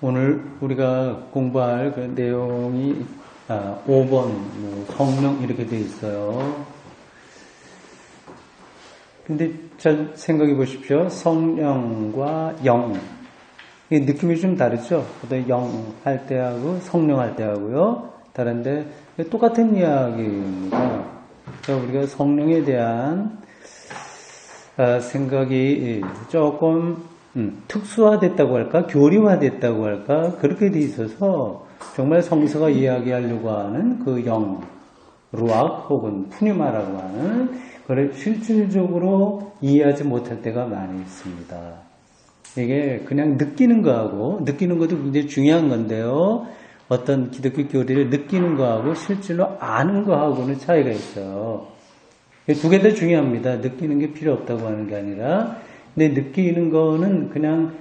오늘 우리가 공부할 그 내용이 5번 성령 이렇게 되어 있어요. 근데 잘 생각해 보십시오. 성령과 영. 이 느낌이 좀 다르죠? 보통 영 할 때하고 성령 할 때하고요. 다른데 똑같은 이야기입니다. 그러니까 우리가 성령에 대한 생각이 조금 특수화됐다고 할까? 교리화됐다고 할까? 그렇게 돼 있어서 정말 성서가 이야기하려고 하는 그 영, 루악 혹은 푸뉴마라고 하는 그걸 실질적으로 이해하지 못할 때가 많이 있습니다. 이게 그냥 느끼는 거하고, 느끼는 것도 굉장히 중요한 건데요. 어떤 기독교 교리를 느끼는 거하고 실질로 아는 거하고는 차이가 있어요. 두 개 다 중요합니다. 느끼는 게 필요 없다고 하는 게 아니라, 근데 느끼는 거는 그냥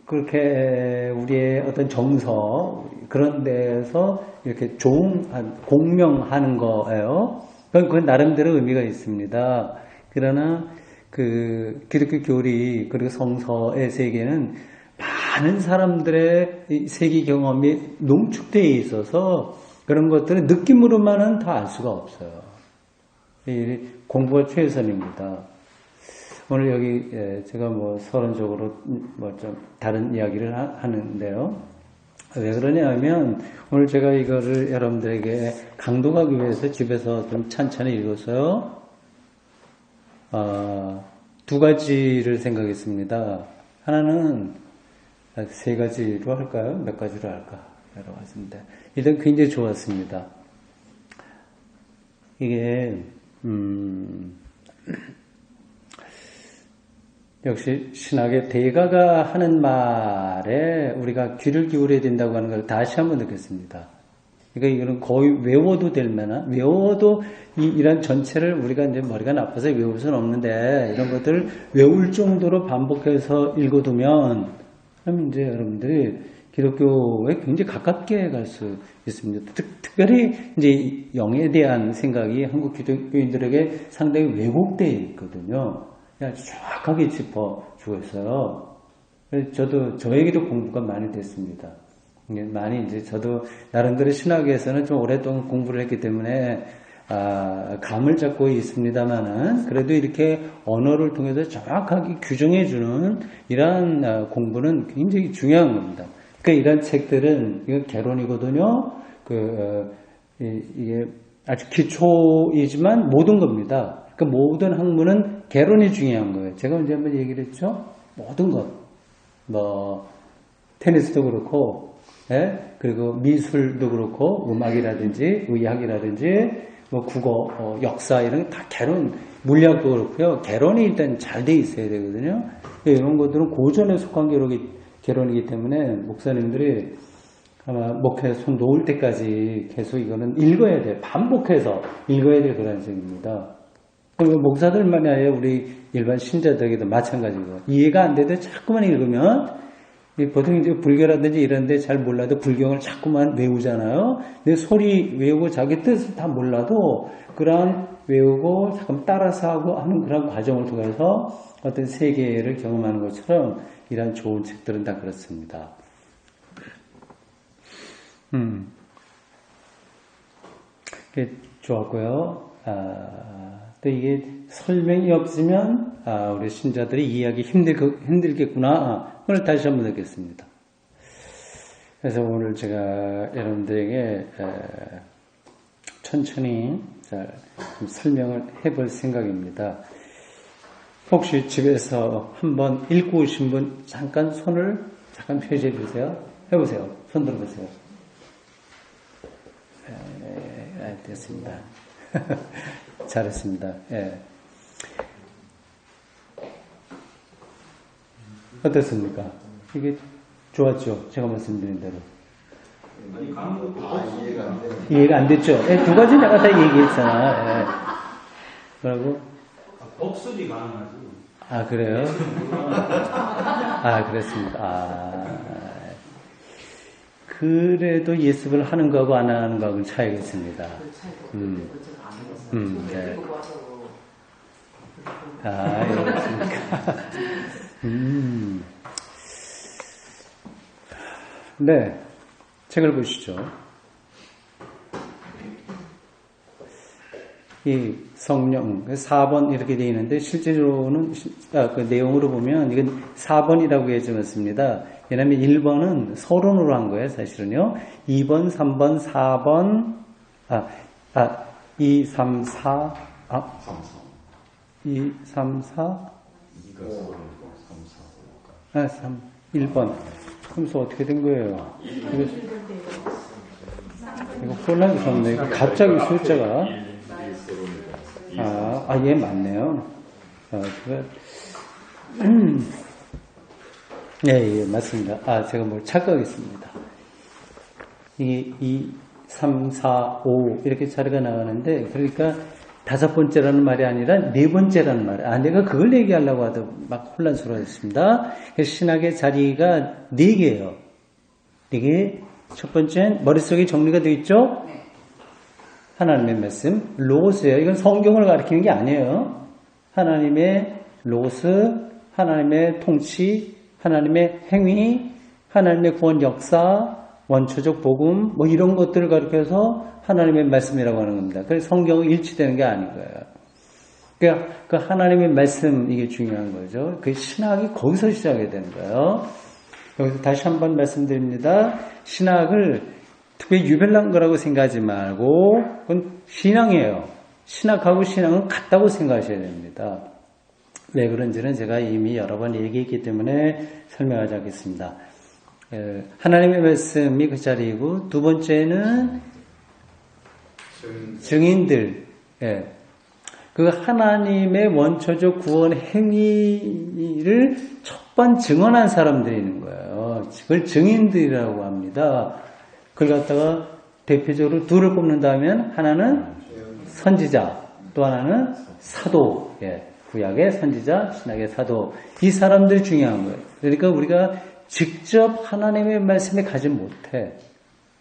그렇게 우리의 어떤 정서 그런 데서 이렇게 공명하는 거예요. 그건 나름대로 의미가 있습니다. 그러나 그 기독교 교리 그리고 성서의 세계는 많은 사람들의 세계 경험이 농축되어 있어서 그런 것들은 느낌으로만은 다 알 수가 없어요. 공부가 최선입니다. 오늘 여기 제가 서론적으로 좀 다른 이야기를 하는데요. 왜 그러냐면 오늘 제가 이거를 여러분들에게 강독하기 위해서 집에서 좀 찬찬히 읽어서요. 두 가지를 생각했습니다. 하나는 세 가지로 할까요? 몇 가지로 할까? 여러 가지인데 일단 굉장히 좋았습니다. 이게 역시 신학의 대가가 하는 말에 우리가 귀를 기울여야 된다고 하는 걸 다시 한번 느꼈습니다. 그러니까 이거는 거의 외워도 될 만한, 외워도 이런 전체를 우리가 이제 머리가 나빠서 외울 수는 없는데 이런 것들을 외울 정도로 반복해서 읽어두면 그럼 이제 여러분들이 기독교에 굉장히 가깝게 갈 수 있습니다. 특별히 이제 영에 대한 생각이 한국 기독교인들에게 상당히 왜곡되어 있거든요. 정확하게 짚어주고 있어요. 저도 저에게도 공부가 많이 됐습니다. 많이 이제 저도 나름대로 신학에서는 좀 오랫동안 공부를 했기 때문에 감을 잡고 있습니다만은 그래도 이렇게 언어를 통해서 정확하게 규정해주는 이러한 공부는 굉장히 중요한 겁니다. 그러니까 이런 책들은 이건 개론이거든요. 이게 아주 기초이지만 모든 겁니다. 그 모든 학문은 개론이 중요한 거예요. 제가 언제 한번 얘기를 했죠? 모든 것. 테니스도 그렇고, 그리고 미술도 그렇고, 음악이라든지, 의학이라든지, 국어, 역사, 이런 거 다 개론, 물리학도 그렇고요. 개론이 일단 잘 돼 있어야 되거든요. 이런 것들은 고전에 속한 개론이기 때문에 목사님들이 아마 목회에 손 놓을 때까지 계속 이거는 읽어야 돼요. 반복해서 읽어야 될 그런 책입니다. 목사들만이 아니라 우리 일반 신자들에게도 마찬가지고 이해가 안 돼도 자꾸만 읽으면 보통 이제 불교라든지 이런 데 잘 몰라도 불경을 자꾸만 외우잖아요. 근데 소리 외우고 자기 뜻을 다 몰라도 그런 외우고 잠깐 따라서 하고 하는 그런 과정을 통해서 어떤 세계를 경험하는 것처럼 이런 좋은 책들은 다 그렇습니다. 좋았고요. 또 이게 설명이 없으면 우리 신자들이 이해하기 힘들겠구나. 오늘 다시 한번 듣겠습니다. 그래서 오늘 제가 여러분들에게 천천히 좀 설명을 해볼 생각입니다. 혹시 집에서 한번 읽고 오신 분 잠깐 손을 잠깐 표시해 주세요. 해보세요. 손 들어보세요. 됐습니다. 잘했습니다. 예. 어떻습니까? 이게 좋았죠? 제가 말씀드린 대로. 이해가 안 됐죠? 예, 두 가지 내가 다 얘기했잖아. 예. 뭐라고? 복습이 가능하지. 그래요? 그랬습니다. 그래도 예습을 하는 거하고 안 하는 거하고는 차이가 있습니다. 네. 그렇습니까? 네, 책을 보시죠. 이 성령 4번 이렇게 되어 있는데 실제로는 그 내용으로 보면 이건 4번이라고 해주었습니다. 왜냐하면 1번은 서론으로 한 거예요, 사실은요. 2번, 3번, 4번, 2, 3, 4, 2, 3, 4, 3, 1번. 그래서 어떻게 된 거예요? 이거 혼란이 있었네. 갑자기 숫자가. 얘 맞네요. 예, 맞습니다. 제가 뭘 착각했습니다. 2, 3, 4, 5 이렇게 자리가 나가는데, 그러니까 5번째라는 말이 아니라 4번째라는 말. 내가 그걸 얘기하려고 하도 막 혼란스러웠습니다. 신학의 자리가 4개예요. 4개. 첫 번째는 머릿속에 정리가 되어 있죠? 하나님의 말씀, 로고스예요. 이건 성경을 가리키는 게 아니에요. 하나님의 로고스, 하나님의 통치, 하나님의 행위, 하나님의 구원 역사, 원초적 복음, 뭐 이런 것들을 가리켜서 하나님의 말씀이라고 하는 겁니다. 그래서 성경은 일치되는 게 아닌 거예요. 그러니까 그 하나님의 말씀, 이게 중요한 거죠. 그 신학이 거기서 시작이 되는 거예요. 여기서 다시 한번 말씀드립니다. 신학을 특별히 유별난 거라고 생각하지 말고 그건 신앙이에요. 신학하고 신앙은 같다고 생각하셔야 됩니다. 왜 그런지는 제가 이미 여러 번 얘기했기 때문에 설명하지 않겠습니다. 하나님의 말씀이 그 자리이고, 두 번째는 증인들. 그 하나님의 원초적 구원 행위를 첫 번 증언한 사람들이 있는 거예요. 그걸 증인들이라고 합니다. 그걸 갖다가 대표적으로 둘을 꼽는다면 하나는 선지자, 또 하나는 사도. 구약의 선지자, 신약의 사도. 이 사람들이 중요한 거예요. 그러니까 우리가 직접 하나님의 말씀에 가지 못해.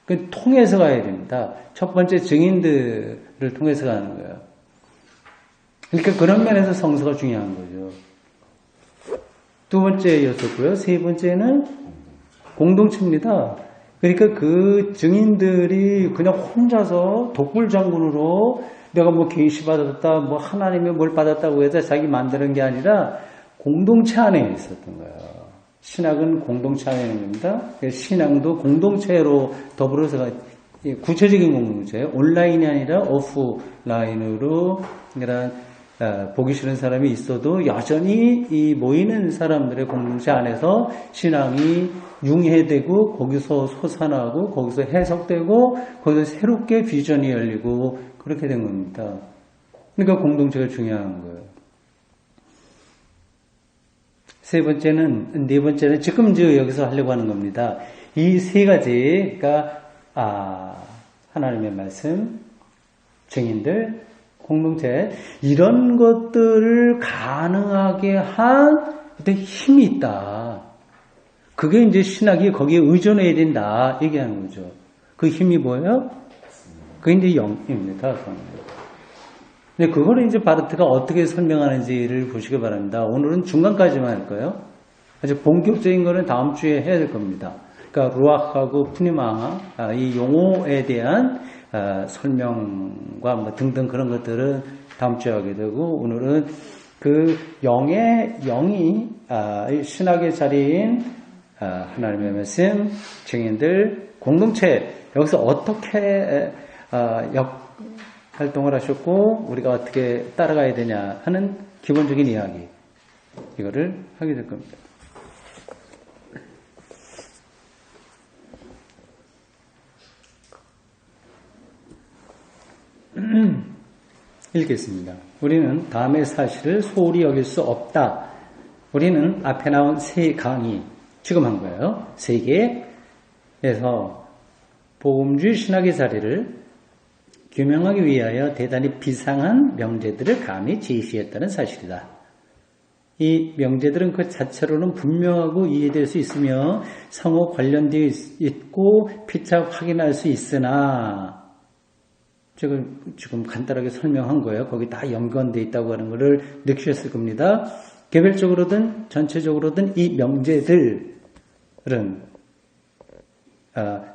그 통해서 가야 됩니다. 첫 번째 증인들을 통해서 가는 거예요. 그러니까 그런 면에서 성서가 중요한 거죠. 두 번째였었고요. 세 번째는 공동체입니다. 그러니까 그 증인들이 그냥 혼자서 독불장군으로 내가 뭐 계시 받았다, 뭐 하나님의 뭘 받았다고 해서 자기 만드는 게 아니라 공동체 안에 있었던 거예요. 신학은 공동체 안에 있는 겁니다. 신앙도 공동체로 더불어서 구체적인 공동체예요. 온라인이 아니라 오프라인으로 그러니까 보기 싫은 사람이 있어도 여전히 이 모이는 사람들의 공동체 안에서 신앙이 융해되고 거기서 솟아나고 거기서 해석되고 거기서 새롭게 비전이 열리고 그렇게 된 겁니다. 그러니까 공동체가 중요한 거예요. 네 번째는 지금 여기서 하려고 하는 겁니다. 이 세 가지가 하나님의 말씀, 증인들, 공동체 이런 것들을 가능하게 한 어떤 힘이 있다. 그게 이제 신학이 거기에 의존해야 된다 얘기하는 거죠. 그 힘이 뭐예요? 그게 이제 영입니다. 근데 그거를 이제 바르트가 어떻게 설명하는지를 보시기 바랍니다. 오늘은 중간까지만 할 거예요. 아주 본격적인 거는 다음 주에 해야 될 겁니다. 그러니까 루아하고 푸니마 이 용어에 대한 설명과 뭐 등등 그런 것들은 다음 주에 하게 되고, 오늘은 그 영이 신학의 자리인 하나님의 말씀, 증인들, 공동체 여기서 어떻게 활동을 하셨고 우리가 어떻게 따라가야 되냐 하는 기본적인 이야기, 이거를 하게 될 겁니다. 읽겠습니다. 우리는 다음의 사실을 소홀히 여길 수 없다. 우리는 앞에 나온 세 강의 지금 한 거예요. 세 개에서 복음주의 신학의 자리를 규명하기 위하여 대단히 비상한 명제들을 감히 제시했다는 사실이다. 이 명제들은 그 자체로는 분명하고 이해될 수 있으며 상호 관련되어 있고 피차 확인할 수 있으나, 지금 간단하게 설명한 거예요. 거기 다 연관되어 있다고 하는 것을 느끼셨을 겁니다. 개별적으로든 전체적으로든 이 명제들은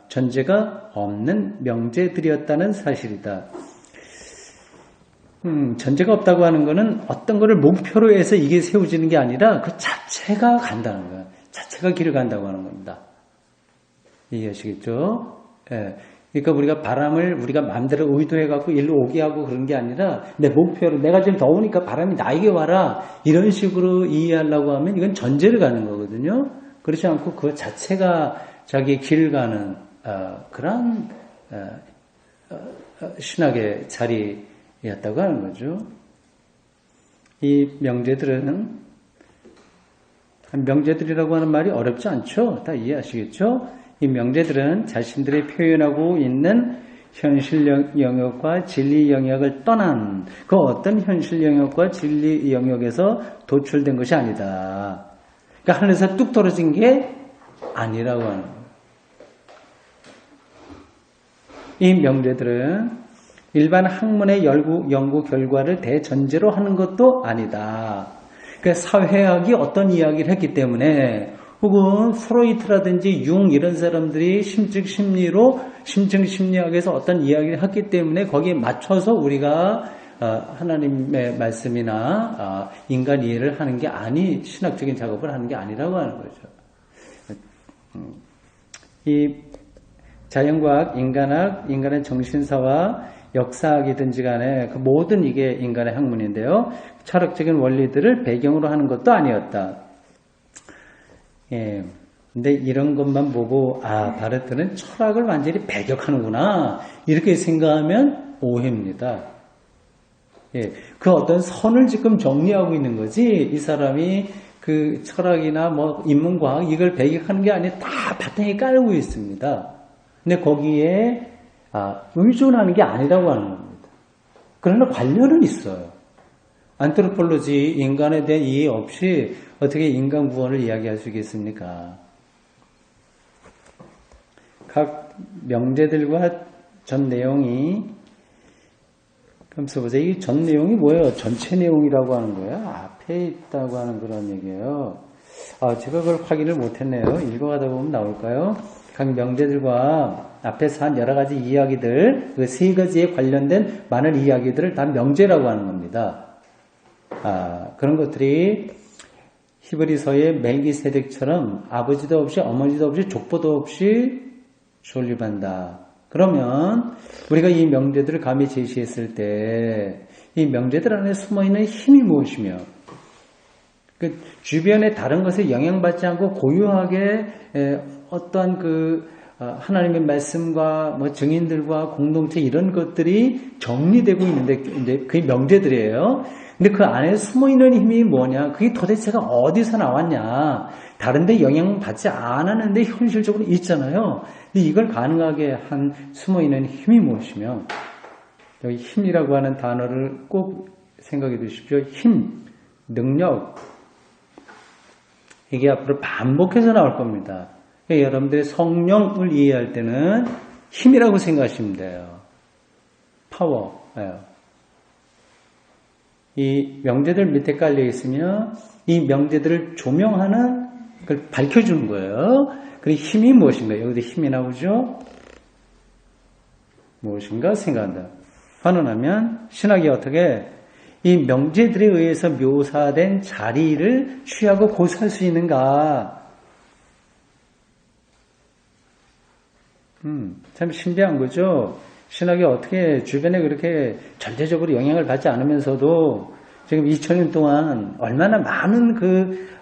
전제가 없는 명제들이었다는 사실이다. 전제가 없다고 하는 것은 어떤 것을 목표로 해서 이게 세워지는 게 아니라 그 자체가 간다는 거야. 자체가 길을 간다고 하는 겁니다. 이해하시겠죠? 예. 그러니까 우리가 바람을 우리가 마음대로 의도해갖고 일로 오게 하고 그런 게 아니라 내 목표로 내가 지금 더우니까 바람이 나에게 와라 이런 식으로 이해하려고 하면 이건 전제를 가는 거거든요. 그렇지 않고 그 자체가 자기의 길을 가는 그런 신학의 자리였다고 하는 거죠. 이 명제들이라고 하는 말이 어렵지 않죠? 다 이해하시겠죠? 이 명제들은 자신들이 표현하고 있는 현실 영역과 진리 영역을 떠난 그 어떤 현실 영역과 진리 영역에서 도출된 것이 아니다. 그러니까 하늘에서 뚝 떨어진 게 아니라고 하는 거예요. 이 명제들은 일반 학문의 연구 결과를 대전제로 하는 것도 아니다. 그러니까 사회학이 어떤 이야기를 했기 때문에 혹은 프로이트라든지 융 이런 사람들이 심층심리학에서 어떤 이야기를 했기 때문에 거기에 맞춰서 우리가 하나님의 말씀이나 인간 이해를 하는 게 신학적인 작업을 하는 게 아니라고 하는 거죠. 이 자연과학, 인간학, 인간의 정신사와 역사학이든지 간에 그 모든 이게 인간의 학문인데요. 철학적인 원리들을 배경으로 하는 것도 아니었다. 예. 근데 이런 것만 보고, 바르트는 철학을 완전히 배격하는구나. 이렇게 생각하면 오해입니다. 예. 그 어떤 선을 지금 정리하고 있는 거지, 이 사람이 그 철학이나 뭐 인문과학 이걸 배격하는 게 아니라 다 바탕에 깔고 있습니다. 근데 거기에, 의존하는 게 아니라고 하는 겁니다. 그러나 관련은 있어요. 안트로폴로지, 인간에 대한 이해 없이 어떻게 인간 구원을 이야기할 수 있겠습니까? 각 명제들과 전 내용이, 그럼 써보세요. 이 전 내용이 뭐예요? 전체 내용이라고 하는 거예요? 앞에 있다고 하는 그런 얘기예요. 제가 그걸 확인을 못했네요. 읽어가다 보면 나올까요? 각 명제들과 앞에서 한 여러 가지 이야기들, 그 세 가지에 관련된 많은 이야기들을 다 명제라고 하는 겁니다. 그런 것들이 히브리서의 멜기세덱처럼 아버지도 없이 어머니도 없이 족보도 없이 존립한다. 그러면 우리가 이 명제들을 감히 제시했을 때 이 명제들 안에 숨어있는 힘이 무엇이며 그 주변의 다른 것에 영향받지 않고 고유하게 어떠한 하나님의 말씀과 뭐 증인들과 공동체 이런 것들이 정리되고 있는데 이제 그게 명제들이에요. 근데 그 안에 숨어있는 힘이 뭐냐? 그게 도대체가 어디서 나왔냐? 다른 데 영향받지 않았는데 현실적으로 있잖아요. 근데 이걸 가능하게 한 숨어있는 힘이 무엇이며 여기 힘이라고 하는 단어를 꼭 생각해 두십시오. 힘, 능력 이게 앞으로 반복해서 나올 겁니다. 그러니까 여러분들이 성령을 이해할 때는 힘이라고 생각하시면 돼요. 파워. 이 명제들 밑에 깔려 있으면 이 명제들을 조명하는 걸 밝혀주는 거예요. 그리고 힘이 무엇인가? 여기도 힘이 나오죠? 무엇인가 생각한다. 환원하면 신학이 어떻게 이 명제들에 의해서 묘사된 자리를 취하고 고수할 수 있는가? 참 신비한 거죠. 신학이 어떻게 주변에 그렇게 전체적으로 영향을 받지 않으면서도 지금 2000년 동안 얼마나 많은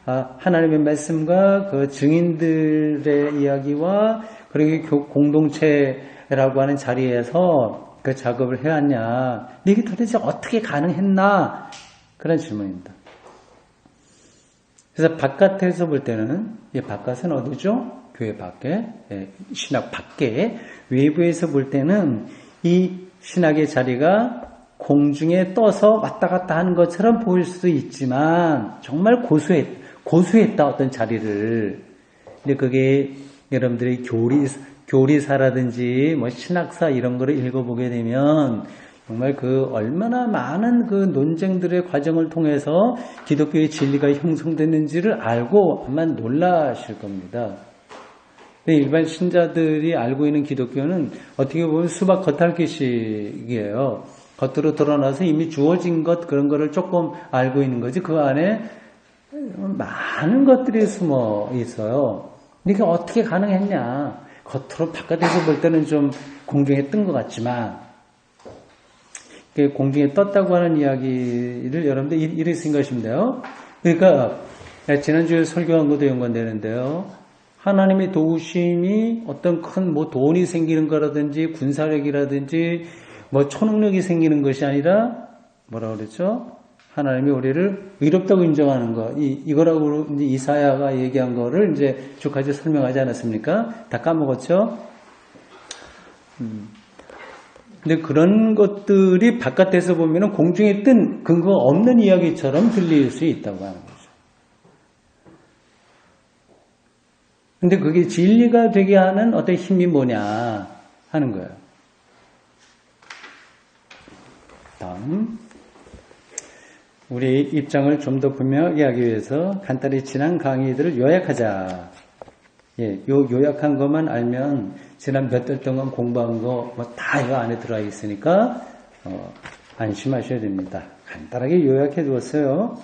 하나님의 말씀과 그 증인들의 이야기와 그리고 공동체라고 하는 자리에서 그 작업을 해왔냐. 이게 도대체 어떻게 가능했나? 그런 질문입니다. 그래서 바깥에서 볼 때는 이 바깥은 어디죠? 교회 밖에, 신학 밖에, 외부에서 볼 때는 이 신학의 자리가 공중에 떠서 왔다 갔다 하는 것처럼 보일 수도 있지만 정말 고수했다 어떤 자리를. 근데 그게 여러분들이 교리사라든지 뭐 신학사 이런 거를 읽어보게 되면 정말 얼마나 많은 논쟁들의 과정을 통해서 기독교의 진리가 형성됐는지를 알고 아마 놀라실 겁니다. 근데 일반 신자들이 알고 있는 기독교는 어떻게 보면 수박 겉핥기식이에요. 겉으로 드러나서 이미 주어진 것 그런 거를 조금 알고 있는 거지 그 안에 많은 것들이 숨어 있어요. 이게 어떻게 가능했냐? 겉으로 바깥에서 볼 때는 좀 공중에 뜬 것 같지만 공중에 떴다고 하는 이야기를 여러분들 이렇게 생각하시면 돼요. 그러니까 지난주에 설교한 것도 연관되는데요. 하나님의 도우심이 어떤 큰 뭐 돈이 생기는 거라든지 군사력이라든지 뭐 초능력이 생기는 것이 아니라 뭐라 그랬죠? 하나님이 우리를 의롭다고 인정하는 거. 이거라고 이제 이사야가 얘기한 거를 이제 쭉 같이 설명하지 않았습니까? 다 까먹었죠? 근데 그런 것들이 바깥에서 보면은 공중에 뜬 근거 없는 이야기처럼 들릴 수 있다고 하는 거죠. 근데 그게 진리가 되게 하는 어떤 힘이 뭐냐 하는 거예요. 다음. 우리 입장을 좀 더 분명하게 하기 위해서 간단히 지난 강의들을 요약하자. 예, 요약한 것만 알면 지난 몇 달 동안 공부한 거 뭐 다 이거 안에 들어가 있으니까 안심하셔야 됩니다. 간단하게 요약해 두었어요.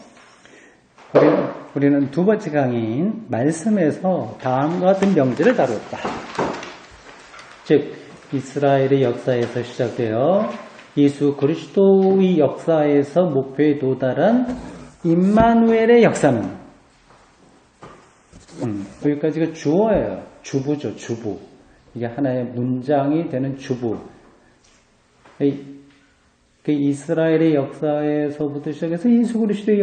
우리는 두 번째 강의인 말씀에서 다음과 같은 명제를 다뤘다. 즉 이스라엘의 역사에서 시작되어 예수 그리스도의 역사에서 목표에 도달한 임마누엘의 역사는 여기까지가 주어예요. 주부죠. 주부. 이게 하나의 문장이 되는 주부. 그 이스라엘의 역사에서부터 시작해서 예수 그리스도의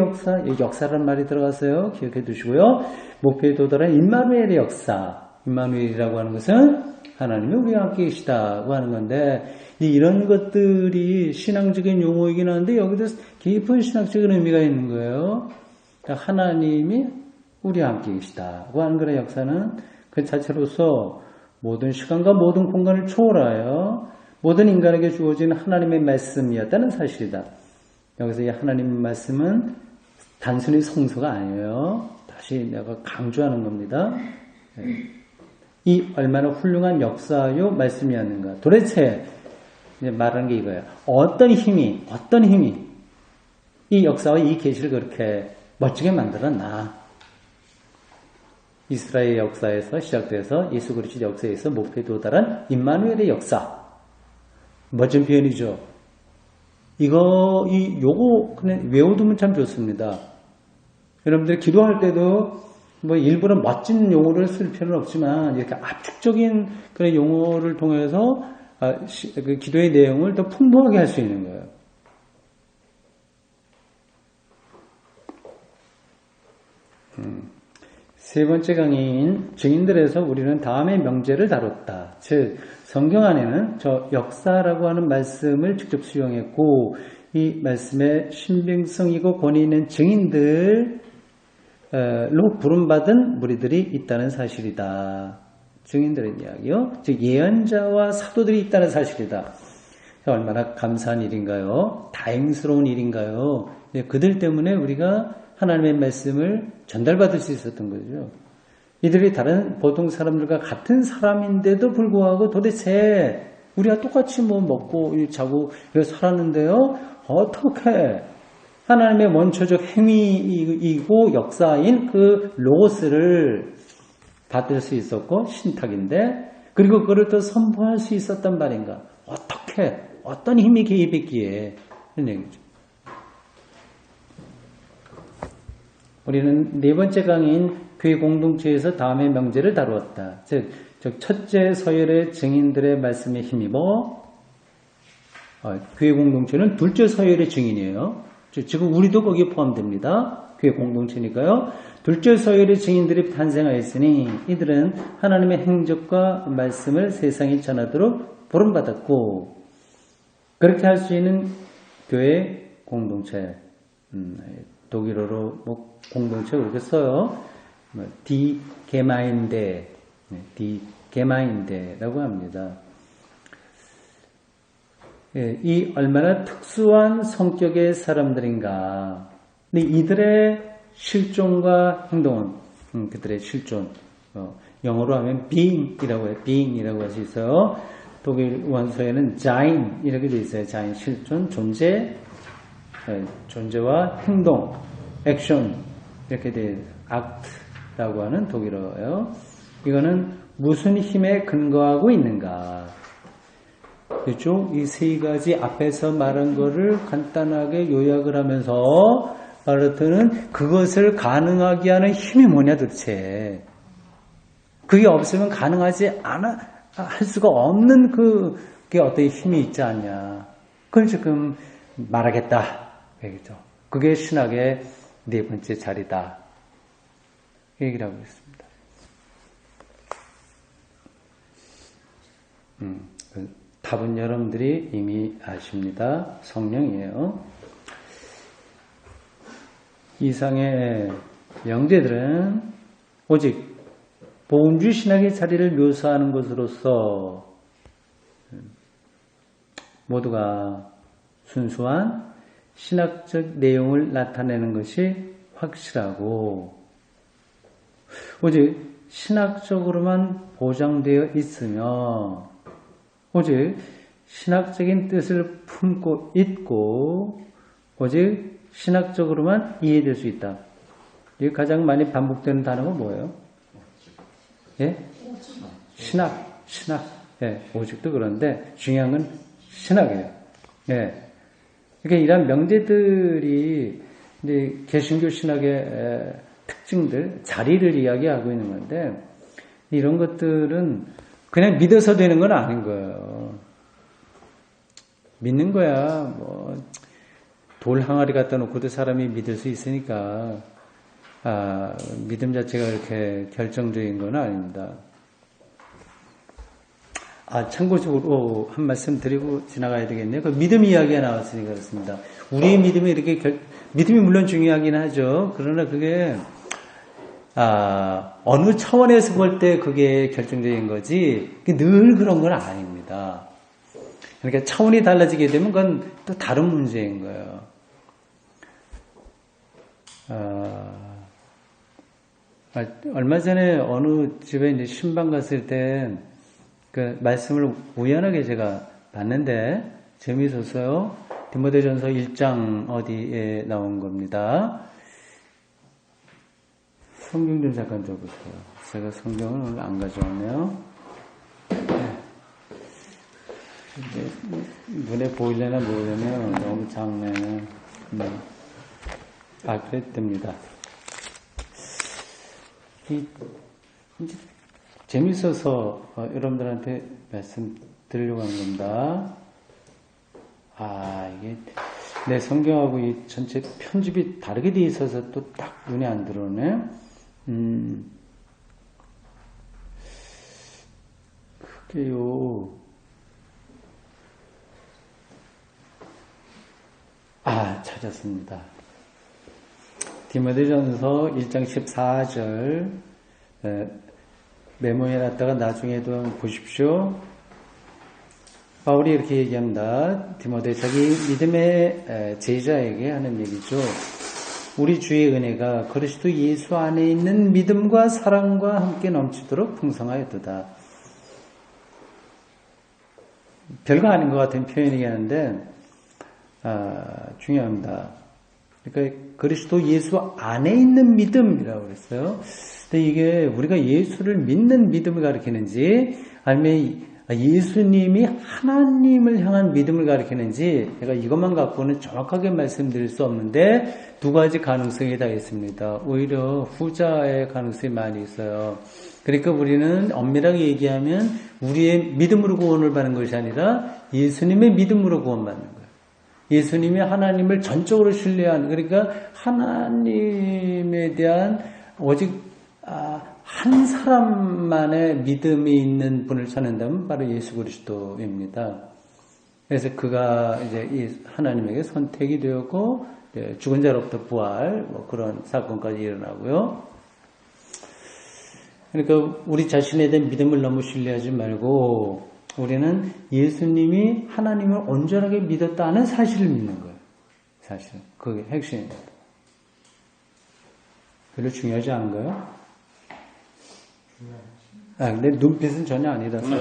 역사라는 말이 들어갔어요. 기억해 두시고요. 목표에 도달한 임마누엘의 역사. 임마누엘이라고 하는 것은 하나님이 우리와 함께 계시다고 하는 건데 이런 것들이 신앙적인 용어이긴 한데 여기도 깊은 신학적인 의미가 있는 거예요. 그러니까 하나님이 우리와 함께 계시다고 하는 그런 역사는 그 자체로서 모든 시간과 모든 공간을 초월하여 모든 인간에게 주어진 하나님의 말씀이었다는 사실이다. 여기서 이 하나님의 말씀은 단순히 성서가 아니에요. 다시 내가 강조하는 겁니다. 이 얼마나 훌륭한 역사요 말씀이었는가. 도대체 이제 말하는 게 이거예요. 어떤 힘이 이 역사와 이 계시를 그렇게 멋지게 만들었나. 이스라엘 역사에서 시작돼서 예수 그리스도 역사에서 목표에 도달한 임마누엘의 역사. 멋진 표현이죠. 요거 그냥 외워두면 참 좋습니다. 여러분들 기도할 때도 뭐 일부러 멋진 용어를 쓸 필요는 없지만 이렇게 압축적인 그런 용어를 통해서 그 기도의 내용을 더 풍부하게 할 수 있는 거예요. 세 번째 강의인 증인들에서 우리는 다음의 명제를 다뤘다. 즉 성경 안에는 저 역사라고 하는 말씀을 직접 수용했고 이 말씀의 신빙성이고 권위 있는 증인들로 부름받은 무리들이 있다는 사실이다. 증인들의 이야기요. 즉 예언자와 사도들이 있다는 사실이다. 얼마나 감사한 일인가요? 다행스러운 일인가요? 그들 때문에 우리가 하나님의 말씀을 전달받을 수 있었던 거죠. 이들이 다른 보통 사람들과 같은 사람인데도 불구하고 도대체 우리가 똑같이 뭐 먹고 자고 살았는데요. 어떻게 하나님의 원초적 행위이고 역사인 그 로고스를 받을 수 있었고 신탁인데 그리고 그걸 또 선포할 수 있었단 말인가. 어떻게 어떤 힘이 개입했기에 이런 얘기죠. 우리는 네 번째 강의인 교회 공동체에서 다음의 명제를 다루었다. 즉 첫째 서열의 증인들의 말씀에 힘입어 교회 공동체는 둘째 서열의 증인이에요. 지금 우리도 거기에 포함됩니다. 교회 공동체니까요. 둘째 서열의 증인들이 탄생하였으니 이들은 하나님의 행적과 말씀을 세상에 전하도록 부름받았고 그렇게 할 수 있는 교회 공동체 독일어로 뭐 공동체 그렇게 써요. 디 게마인데라고 합니다. 이 얼마나 특수한 성격의 사람들인가. 근데 이들의 실존과 행동은 그들의 실존 영어로 하면 being이라고 해요. being이라고 할 수 있어요. 독일 원서에는 sein 이렇게 돼 있어요. sein 실존, 존재, 존재와 행동, action 이렇게 돼 있어요. act라고 하는 독일어예요. 이거는 무슨 힘에 근거하고 있는가? 그렇죠? 이 세 가지 앞에서 말한 거를 간단하게 요약을 하면서 바르트는 그것을 가능하게 하는 힘이 뭐냐 도대체. 그게 없으면 가능하지 할 수가 없는 그게 어떤 힘이 있지 않냐. 그걸 지금 말하겠다. 얘기죠. 그게 신학의 네 번째 자리다. 얘기를 하고 있습니다. 답은 여러분들이 이미 아십니다. 성령이에요. 이상의 영재들은 오직 복음주의 신학의 자리를 묘사하는 것으로서 모두가 순수한 신학적 내용을 나타내는 것이 확실하고 오직 신학적으로만 보장되어 있으며 오직 신학적인 뜻을 품고 있고 오직 신학적으로만 이해될 수 있다. 이게 가장 많이 반복되는 단어가 뭐예요? 예? 신학. 예, 오직도 그런데 중요한 건 신학이에요. 예. 그러니까 이런 명제들이 이제 개신교 신학의 특징들, 자리를 이야기하고 있는 건데 이런 것들은 그냥 믿어서 되는 건 아닌 거예요. 믿는 거야. 뭐 돌 항아리 갖다 놓고도 사람이 믿을 수 있으니까 믿음 자체가 그렇게 결정적인 건 아닙니다. 참고적으로 한 말씀 드리고 지나가야 되겠네요. 그 믿음 이야기가 나왔으니까 그렇습니다. 우리의 믿음이 믿음이 물론 중요하긴 하죠. 그러나 그게 어느 차원에서 볼 때 그게 결정적인 거지 늘 그런 건 아닙니다. 그러니까 차원이 달라지게 되면 그건 또 다른 문제인 거예요. 얼마 전에 어느 집에 이제 신방 갔을 때 그 말씀을 우연하게 제가 봤는데 재미있었어요. 디모데전서 1장 어디에 나온 겁니다. 성경 좀 잠깐 줘보세요. 제가 성경을 오늘 안 가져왔네요. 눈에 보이려나 모르려면 너무 작네. 그랬답니다. 재밌어서 여러분들한테 말씀드리려고 하는 겁니다. 이게 내 성경하고 이 전체 편집이 다르게 돼 있어서 또 딱 눈에 안 들어오네. 그게요. 찾았습니다. 디모데전서 1장 14절 메모해놨다가 나중에도 보십시오. 바울이 이렇게 얘기합니다. 디모데 자기 믿음의 제자에게 하는 얘기죠. 우리 주의 은혜가 그리스도 예수 안에 있는 믿음과 사랑과 함께 넘치도록 풍성하였도다. 별거 아닌 것 같은 표현이긴 한데 중요합니다. 그러니까 그리스도 예수 안에 있는 믿음이라고 그랬어요. 근데 이게 우리가 예수를 믿는 믿음을 가리키는지 아니면 예수님이 하나님을 향한 믿음을 가리키는지 제가 이것만 갖고는 정확하게 말씀드릴 수 없는데 두 가지 가능성이 다 있습니다. 오히려 후자의 가능성이 많이 있어요. 그러니까 우리는 엄밀하게 얘기하면 우리의 믿음으로 구원을 받는 것이 아니라 예수님의 믿음으로 구원받는 거예요. 예수님이 하나님을 전적으로 신뢰하는, 그러니까 하나님에 대한 오직 한 사람만의 믿음이 있는 분을 찾는다면 바로 예수 그리스도입니다. 그래서 그가 이제 하나님에게 선택이 되었고 죽은 자로부터 부활 그런 사건까지 일어나고요. 그러니까 우리 자신에 대한 믿음을 너무 신뢰하지 말고 우리는 예수님이 하나님을 온전하게 믿었다는 사실을 믿는 거예요. 사실 그게 핵심입니다. 별로 중요하지 않은가요? 근데 눈빛은 전혀 아니라서요.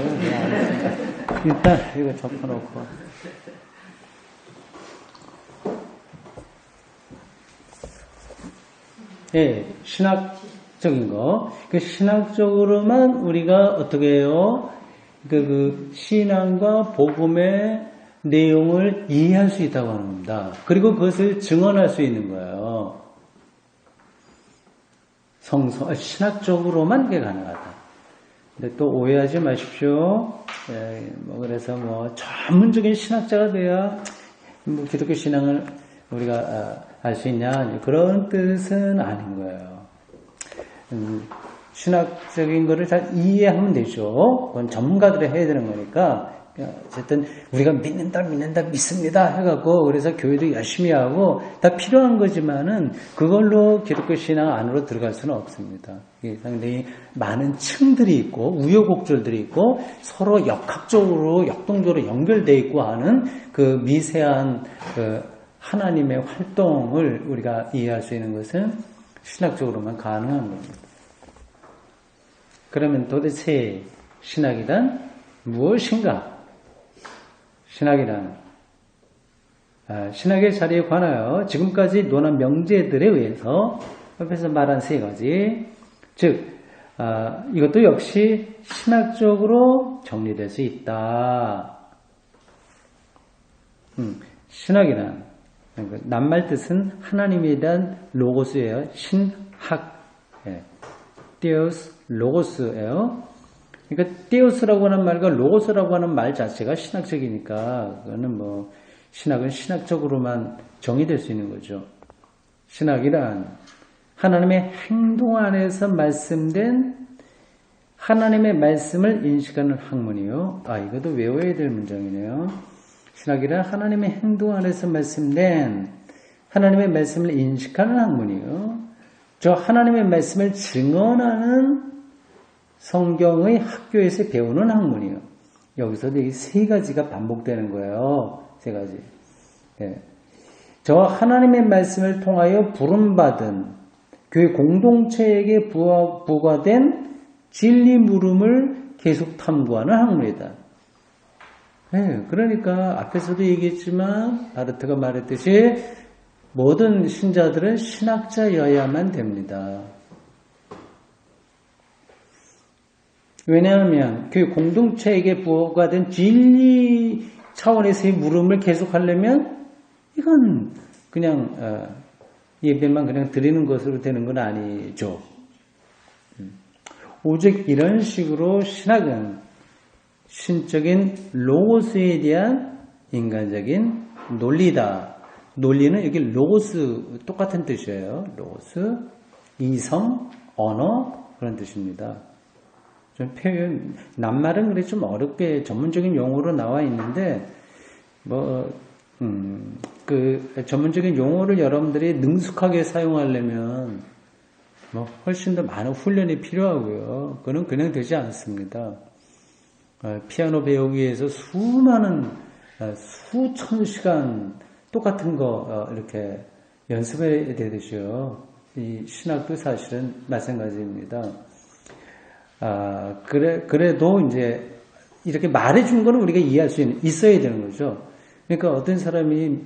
일단 이거 접어놓고. 예, 신학적인 거. 그 신학적으로만 우리가 어떻게 해요? 그 신앙과 복음의 내용을 이해할 수 있다고 하는 겁니다. 그리고 그것을 증언할 수 있는 거예요. 신학적으로만 그게 가능하다. 근데 또 오해하지 마십시오. 그래서 전문적인 신학자가 돼야 기독교 신앙을 우리가 알 수 있냐, 그런 뜻은 아닌 거예요. 신학적인 거를 잘 이해하면 되죠. 그건 전문가들이 해야 되는 거니까. 어쨌든 우리가 믿는다 믿습니다 해갖고 그래서 교회도 열심히 하고 다 필요한 거지만은 그걸로 기독교 신앙 안으로 들어갈 수는 없습니다. 상당히 많은 층들이 있고 우여곡절들이 있고 서로 역학적으로 역동적으로 연결되어 있고 하는 그 미세한 그 하나님의 활동을 우리가 이해할 수 있는 것은 신학적으로만 가능한 겁니다. 그러면 도대체 신학이란 무엇인가? 신학의 자리에 관하여 지금까지 논한 명제들에 의해서 옆에서 말한 세 가지, 즉 이것도 역시 신학적으로 정리될 수 있다. 신학이란 낱말 뜻은 하나님에 대한 로고스예요. 신학, 띠오스, 로고스예요. 그러니까 띠오스라고 하는 말과 로고스라고 하는 말 자체가 신학적이니까 그거는 신학은 신학적으로만 정의될 수 있는 거죠. 신학이란 하나님의 행동 안에서 말씀된 하나님의 말씀을 인식하는 학문이요. 이것도 외워야 될 문장이네요. 신학이란 하나님의 행동 안에서 말씀된 하나님의 말씀을 인식하는 학문이요. 저 하나님의 말씀을 증언하는 성경의 학교에서 배우는 학문이요. 여기서도 이 세 가지가 반복되는 거예요. 세 가지. 저 하나님의 말씀을 통하여 부름받은 교회 공동체에게 부과된 진리 물음을 계속 탐구하는 학문이다. 그러니까 앞에서도 얘기했지만 바르트가 말했듯이 모든 신자들은 신학자여야만 됩니다. 왜냐하면 그 공동체에게 부과된 진리 차원에서의 물음을 계속하려면 이건 그냥 예배만 그냥 드리는 것으로 되는 건 아니죠. 오직 이런 식으로 신학은 신적인 로고스에 대한 인간적인 논리다. 논리는 여기 로고스 똑같은 뜻이에요. 로고스, 이성, 언어 그런 뜻입니다. 좀 표현, 낱말은 그래 좀 어렵게 전문적인 용어로 나와 있는데 그 전문적인 용어를 여러분들이 능숙하게 사용하려면 훨씬 더 많은 훈련이 필요하고요. 그건 그냥 되지 않습니다. 피아노 배우기 위해서 수많은 수천 시간 똑같은 거 이렇게 연습해야 되듯이요. 이 신학도 사실은 마찬가지입니다. 그래도 이제 이렇게 말해준 거는 우리가 이해할 수 있어야 되는 거죠. 그러니까 어떤 사람이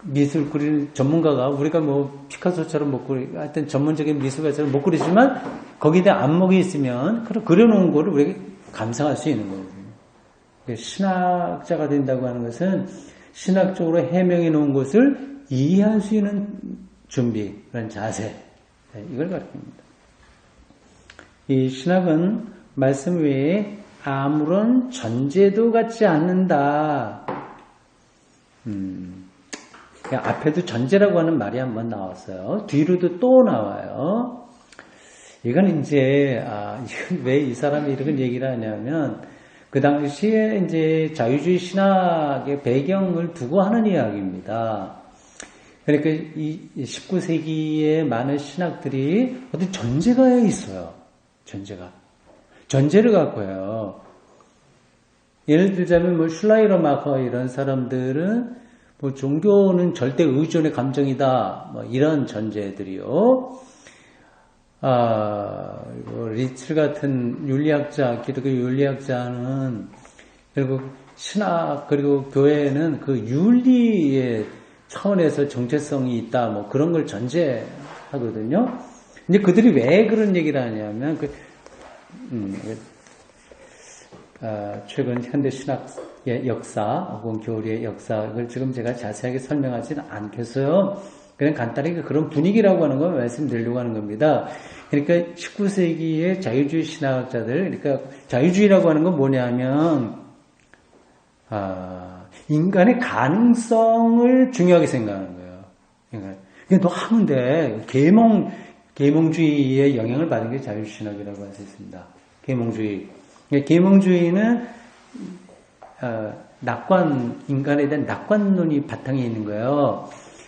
미술 그리는 전문가가 우리가 피카소처럼 못 그리, 하여튼 전문적인 미술가처럼 못 그리지만 거기에 대한 안목이 있으면 그려놓은 거를 우리가 감상할 수 있는 거거든요. 신학자가 된다고 하는 것은 신학적으로 해명해 놓은 것을 이해할 수 있는 준비, 그런 자세, 이걸 가르칩니다. 이 신학은 말씀 외에 아무런 전제도 갖지 않는다. 앞에도 전제라고 하는 말이 한번 나왔어요. 뒤로도 또 나와요. 이건 이제 왜 이 사람이 이런 얘기를 하냐면 그 당시에 이제 자유주의 신학의 배경을 두고 하는 이야기입니다. 그러니까 이 19세기의 많은 신학들이 어떤 전제가 있어요. 전제를 갖고 해요. 예를 들자면 슐라이러마커 이런 사람들은 종교는 절대 의존의 감정이다. 이런 전제들이요. 리츠 같은 윤리학자, 기독교 윤리학자는 결국 신학 그리고 교회는 그 윤리의 차원에서 정체성이 있다, 뭐 그런 걸 전제하거든요. 근데 그들이 왜 그런 얘기를 하냐면 최근 현대 신학의 역사 혹은 교리의 역사를 지금 제가 자세하게 설명하지는 않겠어요. 그냥 간단하게 그런 분위기라고 하는 걸 말씀드리려고 하는 겁니다. 그러니까 19세기의 자유주의 신학자들, 그러니까 자유주의라고 하는 건 뭐냐면 인간의 가능성을 중요하게 생각하는 거예요. 그러니까 너 하면 돼. 계몽주의의 영향을 받은 게 자유주의 신학이라고 할 수 있습니다. 계몽주의. 계몽주의는 인간에 대한 낙관론이 바탕에 있는 거예요.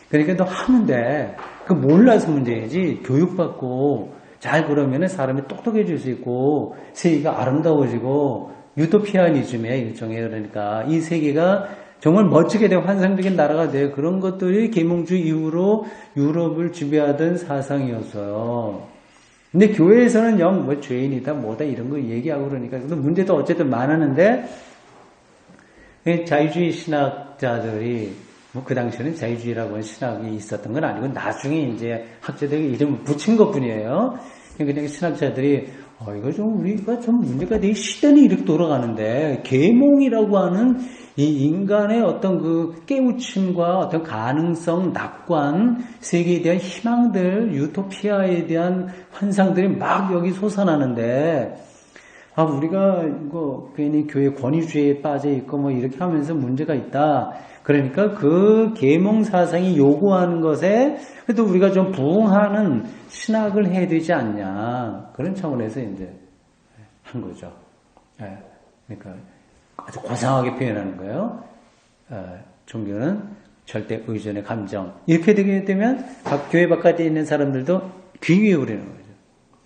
그러니까 너 하면 돼. 그 몰라서 문제이지. 교육받고 잘 그러면은 사람이 똑똑해질 수 있고 세계가 아름다워지고 유토피아니즘의 일종의 그러니까 이 세계가 정말 멋지게 되고 환상적인 나라가 돼요. 그런 것들이 계몽주의 이후로 유럽을 지배하던 사상이었어요. 근데 교회에서는 뭐 죄인이다 뭐다 이런 거 얘기하고 그러니까 문제도 어쨌든 많았는데 자유주의 신학자들이 뭐 그 당시에는 자유주의라고 하는 신학이 있었던 건 아니고 나중에 이제 학자들이 이름을 붙인 것뿐이에요. 그러니까 신학자들이 이거 좀 우리가 좀 문제가 되게 시대는 이렇게 돌아가는데 계몽이라고 하는 이 인간의 어떤 그 깨우침과 어떤 가능성, 낙관, 세계에 대한 희망들, 유토피아에 대한 환상들이 막 여기 솟아나는데 우리가 이거 괜히 교회 권위주의에 빠져 있고 뭐 이렇게 하면서 문제가 있다. 그러니까 그 계몽 사상이 요구하는 것에 그래도 우리가 좀 부응하는 신학을 해야 되지 않냐. 그런 차원에서 이제 한 거죠. 그러니까 아주 고상하게 표현하는 거예요. 종교는 절대 의존의 감정. 이렇게 되게 되면 교회 바깥에 있는 사람들도 귀 기울이는 거죠.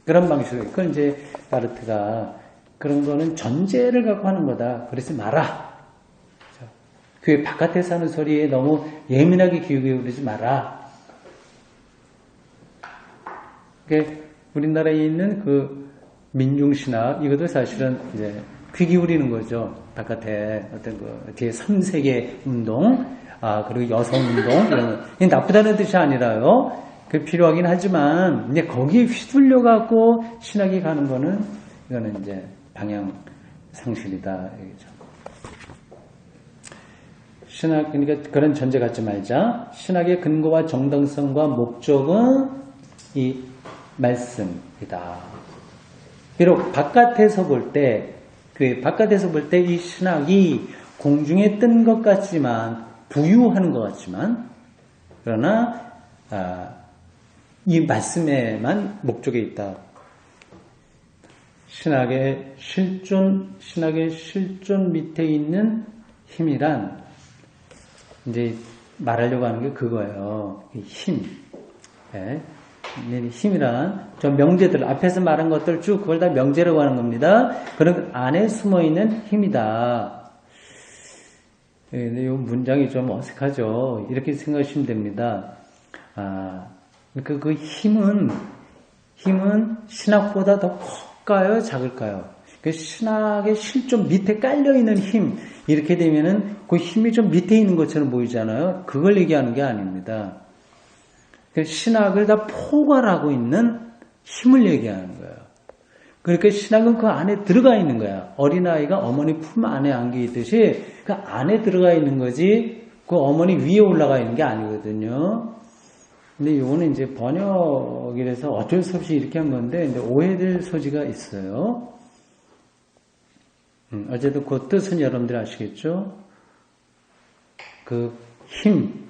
그런 방식으로. 그건 이제 바르트가 그런 거는 전제를 갖고 하는 거다. 그래서 마라. 교회 바깥에 사는 소리에 너무 예민하게 귀 기울이지 마라. 우리나라에 있는 그 민중신학, 이것도 사실은 이제 귀 기울이는 거죠. 바깥에 어떤 그 뒤에 3세계 운동, 그리고 여성 운동, 이런 거. 나쁘다는 뜻이 아니라요. 그 필요하긴 하지만, 이제 거기에 휘둘려갖고 신학이 가는 거는, 이거는 이제 방향 상실이다. 얘기죠. 신학, 그러니까 그런 전제 갖지 말자. 신학의 근거와 정당성과 목적은 이 말씀이다. 비록 바깥에서 볼 때, 바깥에서 볼 때 이 신학이 공중에 뜬 것 같지만, 부유하는 것 같지만, 그러나, 이 말씀에만 목적이 있다. 신학의 실존 밑에 있는 힘이란, 이제 말하려고 하는 게 그거예요. 힘. 힘이란 저 명제들 앞에서 말한 것들 쭉 그걸 다 명제라고 하는 겁니다. 그런 안에 숨어있는 힘이다. 근데 이 문장이 좀 어색하죠. 이렇게 생각하시면 됩니다. 그 힘은 신학보다 더 클까요? 작을까요? 그 신학의 실존 밑에 깔려있는 힘, 이렇게 되면은 그 힘이 좀 밑에 있는 것처럼 보이잖아요. 그걸 얘기하는 게 아닙니다. 그 신학을 다 포괄하고 있는 힘을 얘기하는 거예요. 그러니까 신학은 그 안에 들어가 있는 거야. 어린아이가 어머니 품 안에 안겨 있듯이 그 안에 들어가 있는 거지 그 어머니 위에 올라가 있는 게 아니거든요. 근데 이거는 이제 번역이라서 어쩔 수 없이 이렇게 한 건데 이제 오해될 소지가 있어요. 어쨌든 그 뜻은 여러분들 아시겠죠? 그 힘,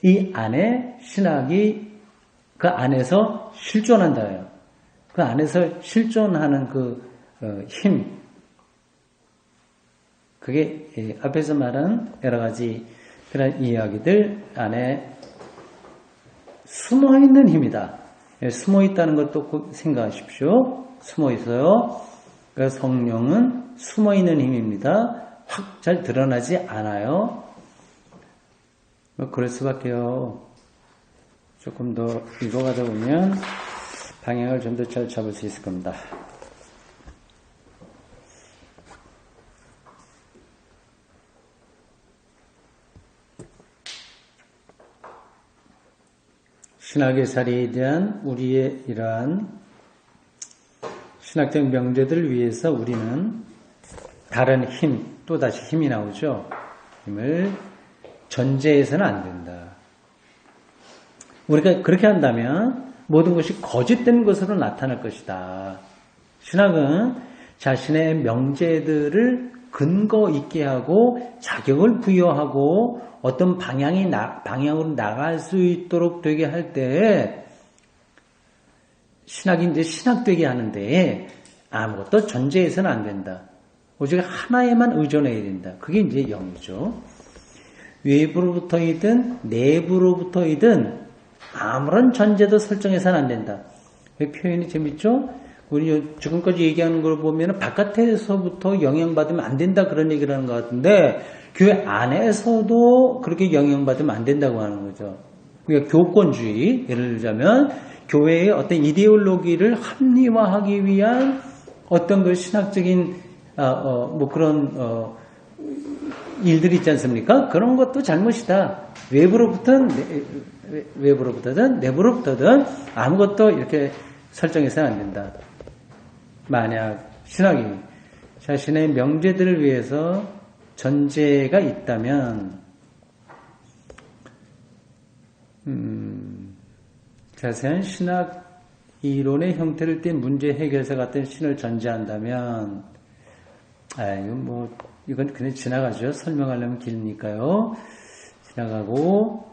이 안에 신학이 그 안에서 실존한다예요. 그 안에서 실존하는 그 힘, 그게 앞에서 말한 여러 가지 그런 이야기들 안에 숨어있는 힘이다. 숨어있다는 것도 꼭 생각하십시오. 숨어있어요. 그래서 성령은 숨어있는 힘입니다. 확 잘 드러나지 않아요. 그럴 수밖에요. 조금 더 읽어가다 보면 방향을 좀 더 잘 잡을 수 있을 겁니다. 신학의 사례에 대한 우리의 이러한 신학적 명제들을 위해서 우리는 다른 힘, 또다시 힘이 나오죠. 힘을 전제해서는 안 된다. 우리가 그렇게 한다면 모든 것이 거짓된 것으로 나타날 것이다. 신학은 자신의 명제들을 근거 있게 하고 자격을 부여하고 어떤 방향으로 나갈 수 있도록 되게 할 때 신학이 이제 신학되게 하는데 아무것도 전제해서는 안 된다. 오직 하나에만 의존해야 된다. 그게 이제 영이죠. 외부로부터이든 내부로부터이든 아무런 전제도 설정해서는 안 된다. 표현이 재밌죠? 우리 지금까지 얘기하는 걸 보면 바깥에서부터 영향받으면 안 된다 그런 얘기를 하는 것 같은데 교회 안에서도 그렇게 영향받으면 안 된다고 하는 거죠. 그러니까 교권주의, 예를 들자면 교회의 어떤 이데올로기를 합리화하기 위한 어떤 그 신학적인 그런 일들이 있지 않습니까? 그런 것도 잘못이다. 외부로부터든 내부로부터든 아무것도 이렇게 설정해서는 안 된다. 만약 신학이 자신의 명제들을 위해서 전제가 있다면 자세한 신학 이론의 형태를 띈 문제 해결사 같은 신을 전제한다면 이건 그냥 지나가죠. 설명하려면 길니까요. 지나가고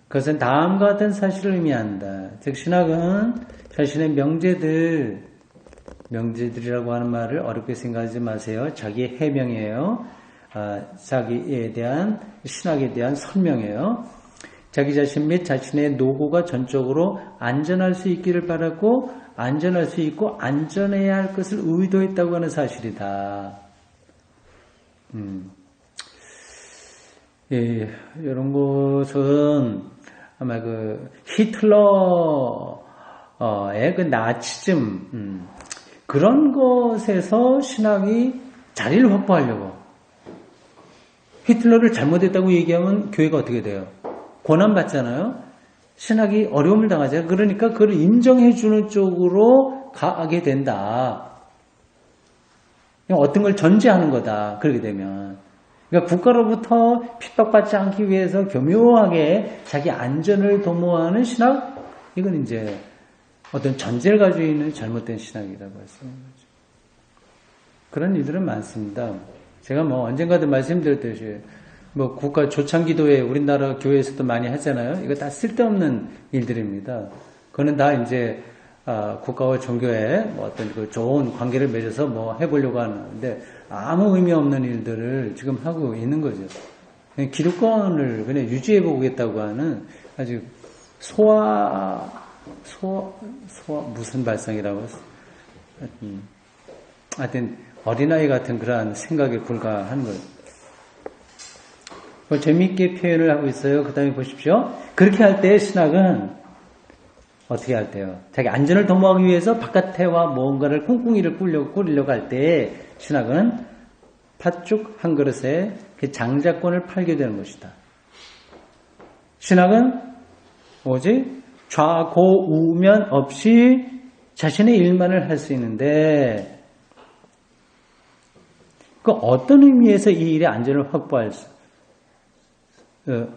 그것은 다음과 같은 사실을 의미한다. 즉 신학은 자신의 명제들이라고 하는 말을 어렵게 생각하지 마세요. 자기의 해명이에요. 자기에 대한 신학에 대한 설명이에요. 자기 자신 및 자신의 노고가 전적으로 안전할 수 있기를 바라고 안전할 수 있고 안전해야 할 것을 의도했다고 하는 사실이다. 예, 이런 것은 아마 그 히틀러의 그 나치즘 그런 것에서 신학이 자리를 확보하려고 히틀러를 잘못했다고 얘기하면 교회가 어떻게 돼요? 고난받잖아요. 신학이 어려움을 당하죠. 그러니까 그걸 인정해주는 쪽으로 가게 된다. 어떤 걸 전제하는 거다. 그렇게 되면. 그러니까 국가로부터 핍박받지 않기 위해서 교묘하게 자기 안전을 도모하는 신학? 이건 이제 어떤 전제를 가지고 있는 잘못된 신학이라고 할 수 있는 거죠. 그런 일들은 많습니다. 제가 언젠가도 말씀드렸듯이 국가 조창기도회 우리나라 교회에서도 많이 하잖아요. 이거 다 쓸데없는 일들입니다. 그거는 다 이제 국가와 종교에 어떤 그 좋은 관계를 맺어서 해보려고 하는데 아무 의미 없는 일들을 지금 하고 있는 거죠. 그냥 기득권을 그냥 유지해 보겠다고 하는 아주 소화 무슨 발상이라고 하여튼 어린아이 같은 그러한 생각에 불과한 거예요. 재미있게 표현을 하고 있어요. 그 다음에 보십시오. 그렇게 할 때 신학은 어떻게 할 때요? 자기 안전을 도모하기 위해서 바깥에와 뭔가를 꿍꿍이를 꾸리려고 할 때 신학은 팥죽 한 그릇에 그 장자권을 팔게 되는 것이다. 신학은 오직 좌고우면 없이 자신의 일만을 할 수 있는데 그 어떤 의미에서 이 일의 안전을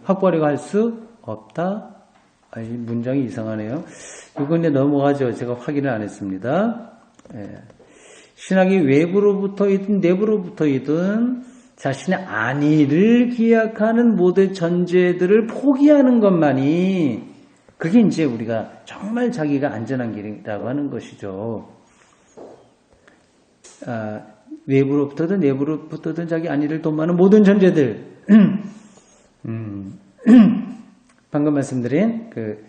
확보하려고 할 수 없다? 이 문장이 이상하네요. 이건 넘어가죠. 제가 확인을 안 했습니다. 신학이 외부로부터이든 내부로부터이든 자신의 안위를 기약하는 모든 전제들을 포기하는 것만이 그게 이제 우리가 정말 자기가 안전한 길이라고 하는 것이죠. 외부로부터든 내부로부터든 자기 안위를 도모하는 모든 전제들 방금 말씀드린 그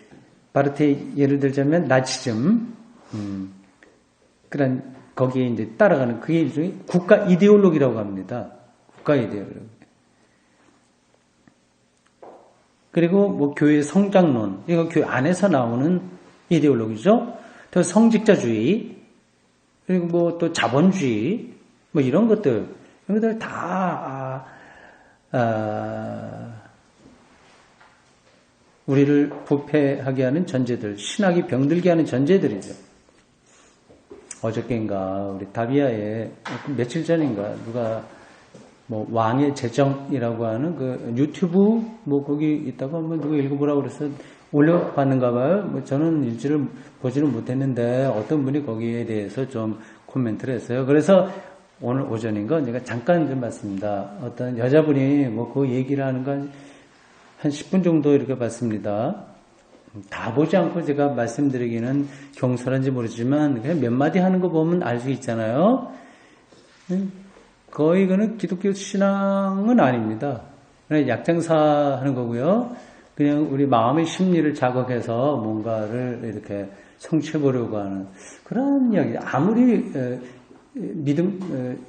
바르트의 예를 들자면 나치즘 그런 거기에 이제 따라가는 그게 일종의 국가 이데올로기라고 합니다. 국가 이데올로기. 그리고 교회 성장론 이거 교회 안에서 나오는 이데올로기죠. 또 성직자주의, 그리고 뭐 또 자본주의, 뭐 이런 것들 다 우리를 부패하게 하는 전제들, 신학이 병들게 하는 전제들이죠. 어저께인가 우리 다비아에 며칠 전인가 누가 뭐 왕의 재정이라고 하는 그 유튜브 뭐 거기 있다가 한번 누가 읽어보라고 그래서 올려봤는가 봐요. 뭐 저는 일지를 보지는 못했는데 어떤 분이 거기에 대해서 좀 코멘트를 했어요. 그래서 오늘 오전인가 제가 잠깐 좀 봤습니다. 어떤 여자분이 뭐 그 얘기를 하는 건 한 10분 정도 이렇게 봤습니다. 다 보지 않고 제가 말씀드리기는 경솔한지 모르지만 그냥 몇 마디 하는 거 보면 알 수 있잖아요. 거의 이거는 기독교 신앙은 아닙니다. 그냥 약장사 하는 거고요. 그냥 우리 마음의 심리를 자극해서 뭔가를 이렇게 성취해보려고 하는 그런 이야기. 아무리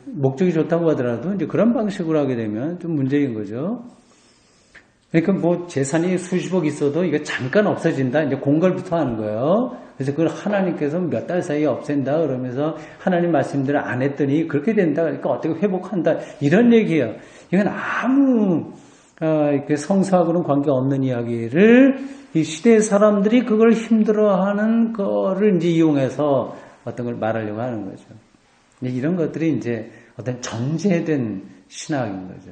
목적이 좋다고 하더라도 이제 그런 방식으로 하게 되면 좀 문제인 거죠. 그러니까 뭐 재산이 수십억 있어도 이거 잠깐 없어진다. 이제 공갈부터 하는 거예요. 그래서 그걸 하나님께서 몇 달 사이에 없앤다. 그러면서 하나님 말씀대로 안 했더니 그렇게 된다. 그러니까 어떻게 회복한다. 이런 얘기예요. 이건 아무 성서하고는 관계없는 이야기를 이 시대의 사람들이 그걸 힘들어하는 거를 이제 이용해서 어떤 걸 말하려고 하는 거죠. 이런 것들이 이제 어떤 전제된 신학인 거죠.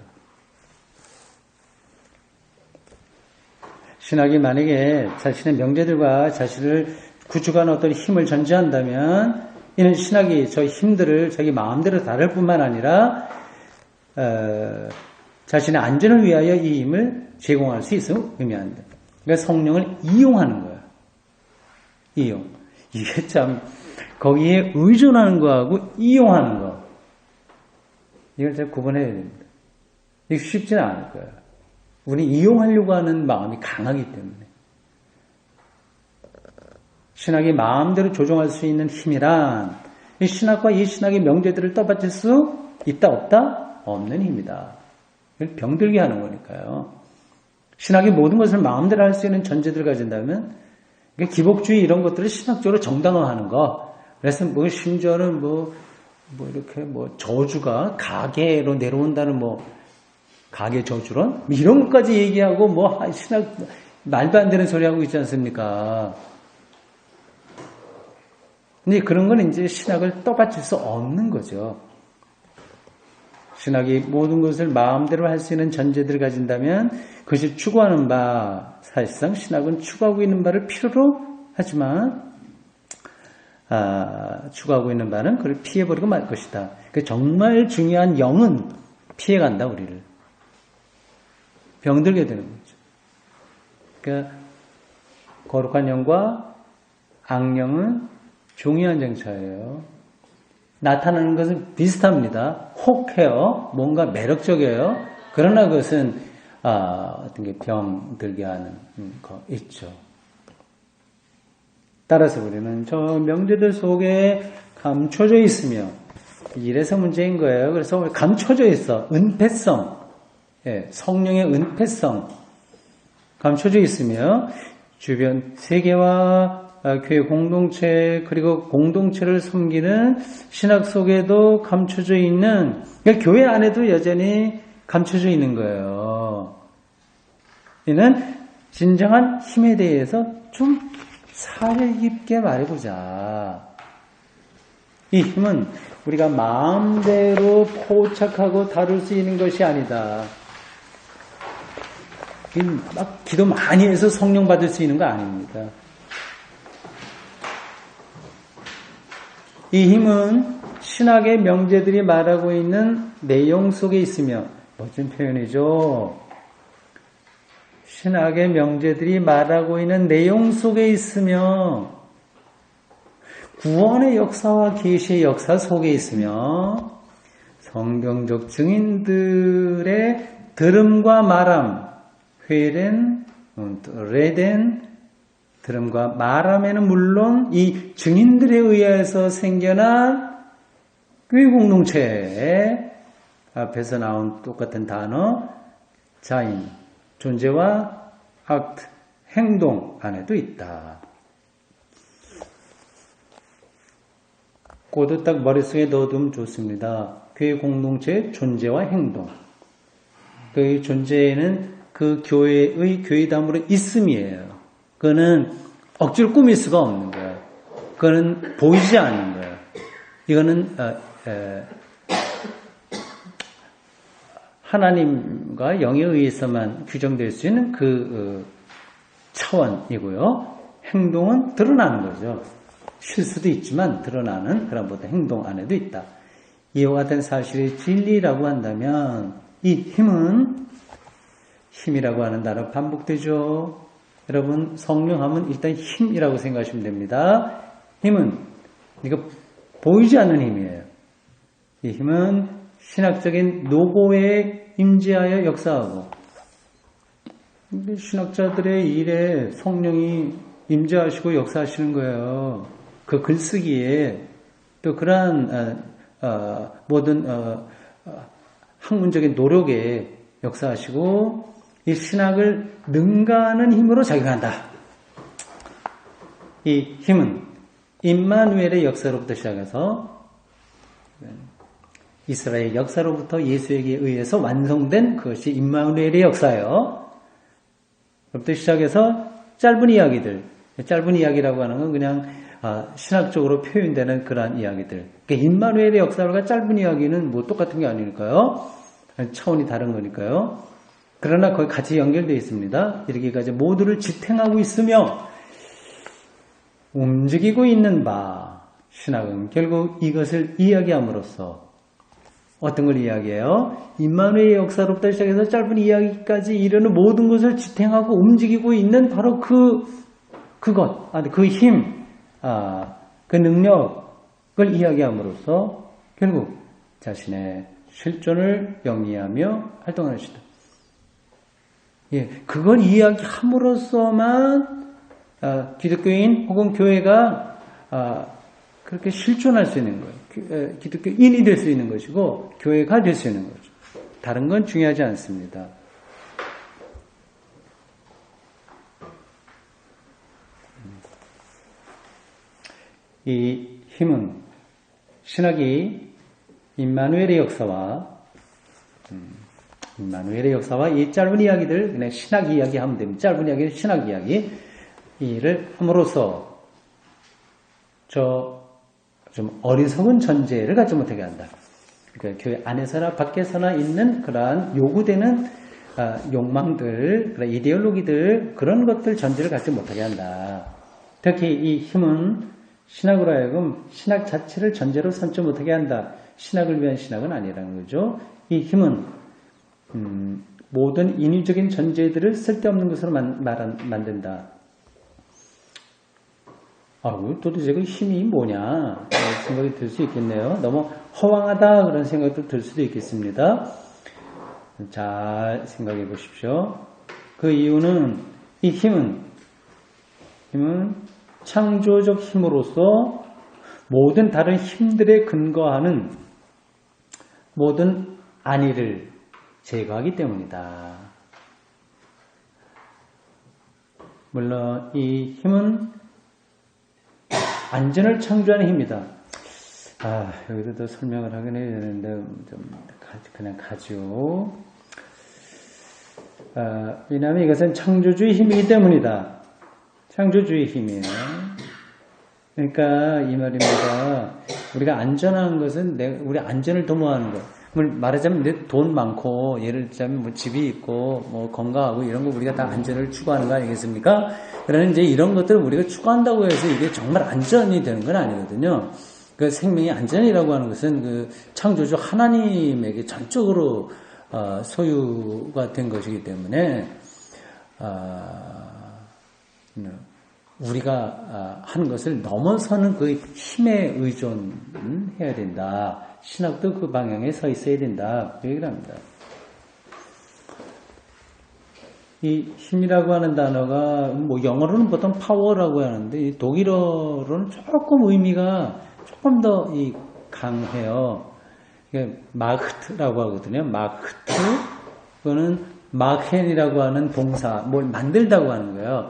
신학이 만약에 자신의 명제들과 자신을 구축하는 어떤 힘을 전제한다면 이는 신학이 저 힘들을 자기 마음대로 다룰 뿐만 아니라 자신의 안전을 위하여 이 힘을 제공할 수 있음을 의미한다. 그러니까 성령을 이용하는 거야. 이용. 이게 참 거기에 의존하는 거하고 이용하는 거. 이걸 잘 구분해야 됩니다. 이게 쉽지는 않을 거예요. 우리 이용하려고 하는 마음이 강하기 때문에. 신학이 마음대로 조종할 수 있는 힘이란 이 신학과 이 신학의 명제들을 떠받칠 수 있다 없다? 없는 힘이다. 이걸 병들게 하는 거니까요. 신학이 모든 것을 마음대로 할 수 있는 전제들을 가진다면 기복주의 이런 것들을 신학적으로 정당화하는 거. 그래서 뭐 심지어는 뭐 이렇게 뭐 저주가 가계로 내려온다는 뭐 가계 저주론? 이런 것까지 얘기하고 뭐 신학 말도 안 되는 소리 하고 있지 않습니까? 근데 그런 건 이제 신학을 떠받칠 수 없는 거죠. 신학이 모든 것을 마음대로 할 수 있는 전제들을 가진다면 그것이 추구하는 바, 사실상 신학은 추구하고 있는 바를 필요로 하지만 추구하고 있는 바는 그걸 피해버리고 말 것이다. 정말 중요한 영은 피해간다, 우리를. 병들게 되는 거죠. 그러니까 거룩한 영과 악령은 종이한 정차예요. 나타나는 것은 비슷합니다. 혹해요. 뭔가 매력적이에요. 그러나 그것은 어떤 게 병들게 하는 거 있죠. 따라서 우리는 저 명제들 속에 감춰져 있으며 이래서 문제인 거예요. 그래서 감춰져 있어. 은폐성. 예, 성령의 은폐성 감춰져 있으며 주변 세계와 교회 공동체 그리고 공동체를 섬기는 신학 속에도 감춰져 있는 그러니까 교회 안에도 여전히 감춰져 있는 거예요. 이는 진정한 힘에 대해서 좀 살 깊게 말해보자. 이 힘은 우리가 마음대로 포착하고 다룰 수 있는 것이 아니다. 막 기도 많이 해서 성령 받을 수 있는 거 아닙니다. 이 힘은 신학의 명제들이 말하고 있는 내용 속에 있으며 멋진 표현이죠. 신학의 명제들이 말하고 있는 내용 속에 있으며 구원의 역사와 계시의 역사 속에 있으며 성경적 증인들의 들음과 말함, 회된, 레된 들음과 말함에는 물론 이 증인들에 의해서 생겨난 교회 공동체 앞에서 나온 똑같은 단어 자인, 존재와 액트, 행동 안에도 있다. 그것도 딱 머릿속에 넣어두면 좋습니다. 교회 공동체의 존재와 행동. 그 존재는 그 교회의 교회담으로 있음이에요. 그거는 억지로 꾸밀 수가 없는 거예요. 그거는 보이지 않는 거예요. 이거는 하나님과 영에 의해서만 규정될 수 있는 그 차원이고요. 행동은 드러나는 거죠. 실수도 있지만 드러나는 그런 보다 행동 안에도 있다. 이와 같은 사실의 진리라고 한다면 이 힘이라고 하는 단어 반복되죠. 여러분 성령하면 일단 힘이라고 생각하시면 됩니다. 힘은 이거 보이지 않는 힘이에요. 이 힘은 신학적인 노고에 임재하여 역사하고 신학자들의 일에 성령이 임재하시고 역사하시는 거예요. 그 글쓰기에 또 그러한 모든 학문적인 노력에 역사하시고 이 신학을 능가하는 힘으로 작용한다. 이 힘은 임마누엘의 역사로부터 시작해서 이스라엘 역사로부터 예수에게 의해서 완성된 그것이 임마누엘의 역사예요. 그부터 시작해서 짧은 이야기들, 짧은 이야기라고 하는 건 그냥 신학적으로 표현되는 그러한 이야기들. 그러니까 임마누엘의 역사가 짧은 이야기는 뭐 똑같은 게 아니니까요. 차원이 다른 거니까요. 그러나 거기 같이 연결되어 있습니다. 이렇게까지 모두를 지탱하고 있으며 움직이고 있는 바 신학은 결국 이것을 이야기함으로써 어떤 걸 이야기해요? 임마누엘의 역사로부터 시작해서 짧은 이야기까지 이르는 모든 것을 지탱하고 움직이고 있는 바로 그것, 그 힘, 그 능력을 이야기함으로써 결국 자신의 실존을 영위하며 활동하는 것이다. 예, 그걸 이야기함으로써만 기독교인 혹은 교회가 그렇게 실존할 수 있는 거예요. 기독교인이 될 수 있는 것이고 교회가 될 수 있는 거죠. 다른 건 중요하지 않습니다. 이 힘은 신학이 임마누엘의 역사와 이 짧은 이야기들 그냥 신학 이야기 하면 됩니다. 짧은 이야기는 신학 이야기를 함으로써 좀 어리석은 전제를 갖지 못하게 한다. 그러니까 교회 안에서나 밖에서나 있는 그러한 요구되는 욕망들, 그런 이데올로기들 그런 것들 전제를 갖지 못하게 한다. 특히 이 힘은 신학으로 하여금 신학 자체를 전제로 삼지 못하게 한다. 신학을 위한 신학은 아니라는 거죠. 이 힘은 모든 인위적인 전제들을 쓸데없는 것으로 만든다. 도대체 그 힘이 뭐냐 생각이 들 수 있겠네요. 너무 허황하다 그런 생각도 들 수도 있겠습니다. 잘 생각해 보십시오. 그 이유는 이 힘은 창조적 힘으로서 모든 다른 힘들에 근거하는 모든 안위를 제거하기 때문이다. 물론 이 힘은 안전을 창조하는 힘이다. 여기도 더 설명을 하긴 해야 되는데 좀 그냥 가죠. 왜냐하면 이것은 창조주의 힘이기 때문이다. 창조주의 힘이에요. 그러니까 이 말입니다. 우리가 안전한 것은 우리 안전을 도모하는 것. 말하자면 내 돈 많고 예를 들자면 뭐 집이 있고 뭐 건강하고 이런 거 우리가 다 안전을 추구하는 거 아니겠습니까? 그러나 이제 이런 것들을 우리가 추구한다고 해서 이게 정말 안전이 되는 건 아니거든요. 그 생명의 안전이라고 하는 것은 그 창조주 하나님에게 전적으로 소유가 된 것이기 때문에 우리가 하는 것을 넘어서는 그 힘에 의존해야 된다. 신학도 그 방향에 서 있어야 된다. 그 얘기를 합니다. 이 힘이라고 하는 단어가 뭐 영어로는 보통 파워라고 하는데 이 독일어로는 조금 의미가 조금 더 강해요. 이게 마크트라고 하거든요. 마크트. 그거는 마켄이라고 하는 동사, 뭘 만들다고 하는 거예요.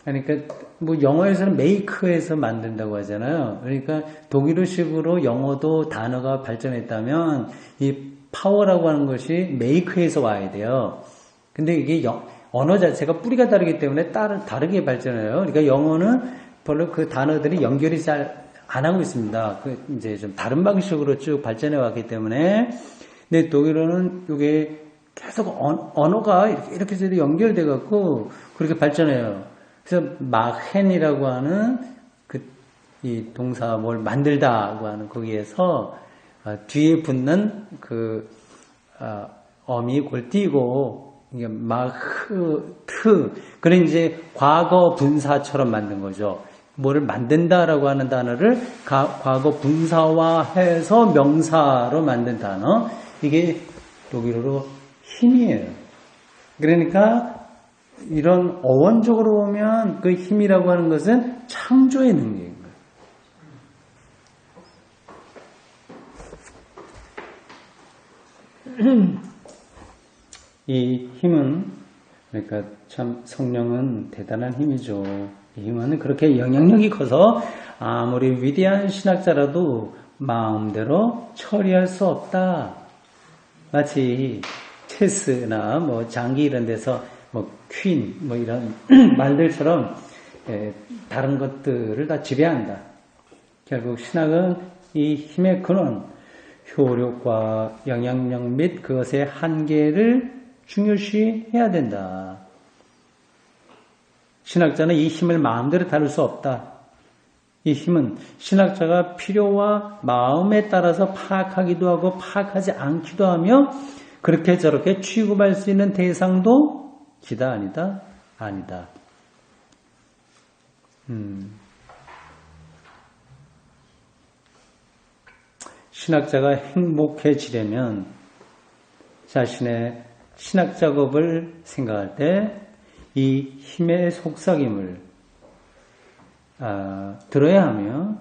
그러니까 뭐 영어에서는 메이크에서 만든다고 하잖아요. 그러니까 독일어식으로 영어도 단어가 발전했다면 이 파워라고 하는 것이 메이크에서 와야 돼요. 근데 이게 언어 자체가 뿌리가 다르기 때문에 다르게 발전해요. 그러니까 영어는 별로 그 단어들이 연결이 잘 안 하고 있습니다. 이제 좀 다른 방식으로 쭉 발전해 왔기 때문에. 근데 독일어는 이게 계속 언어가 이렇게 해서 연결돼 갖고 그렇게 발전해요. 그래서 마헨이라고 하는 이 동사 뭘 만들다고 하는 거기에서 뒤에 붙는 어미 골 띄고 이게 마흐트 그런 이제 과거 분사처럼 만든 거죠. 뭐를 만든다라고 하는 단어를 과거 분사화해서 명사로 만든 단어. 이게 독일어로 힘이에요. 그러니까 이런 어원적으로 보면 그 힘이라고 하는 것은 창조의 능력인 거예요. 이 힘은 그러니까 참 성령은 대단한 힘이죠. 이 힘은 그렇게 영향력이 커서 아무리 위대한 신학자라도 마음대로 처리할 수 없다. 마치 체스나 뭐 장기 이런 데서 뭐 퀸 뭐 이런 말들처럼 다른 것들을 다 지배한다. 결국 신학은 이 힘의 근원, 효력과 영향력 및 그것의 한계를 중요시해야 된다. 신학자는 이 힘을 마음대로 다룰 수 없다. 이 힘은 신학자가 필요와 마음에 따라서 파악하기도 하고 파악하지 않기도 하며 그렇게 저렇게 취급할 수 있는 대상도 기다 아니다? 아니다. 신학자가 행복해지려면 자신의 신학 작업을 생각할 때 이 힘의 속삭임을 들어야 하며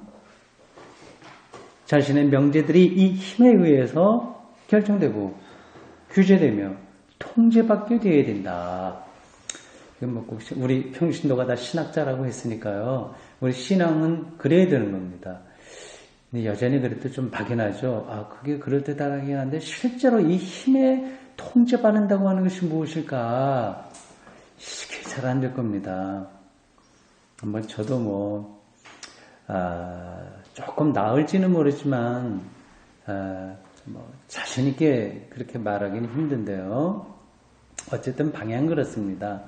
자신의 명제들이 이 힘에 의해서 결정되고 규제되며 통제받게 되어야 된다. 우리 평신도가 다 신학자라고 했으니까요. 우리 신앙은 그래야 되는 겁니다. 근데 여전히 그래도 좀 막연하죠. 그게 그럴듯하긴 한데 실제로 이 힘에 통제받는다고 하는 것이 무엇일까? 이게 잘 안 될 겁니다. 저도 조금 나을지는 모르지만 자신 있게 그렇게 말하기는 힘든데요. 어쨌든 방향은 그렇습니다.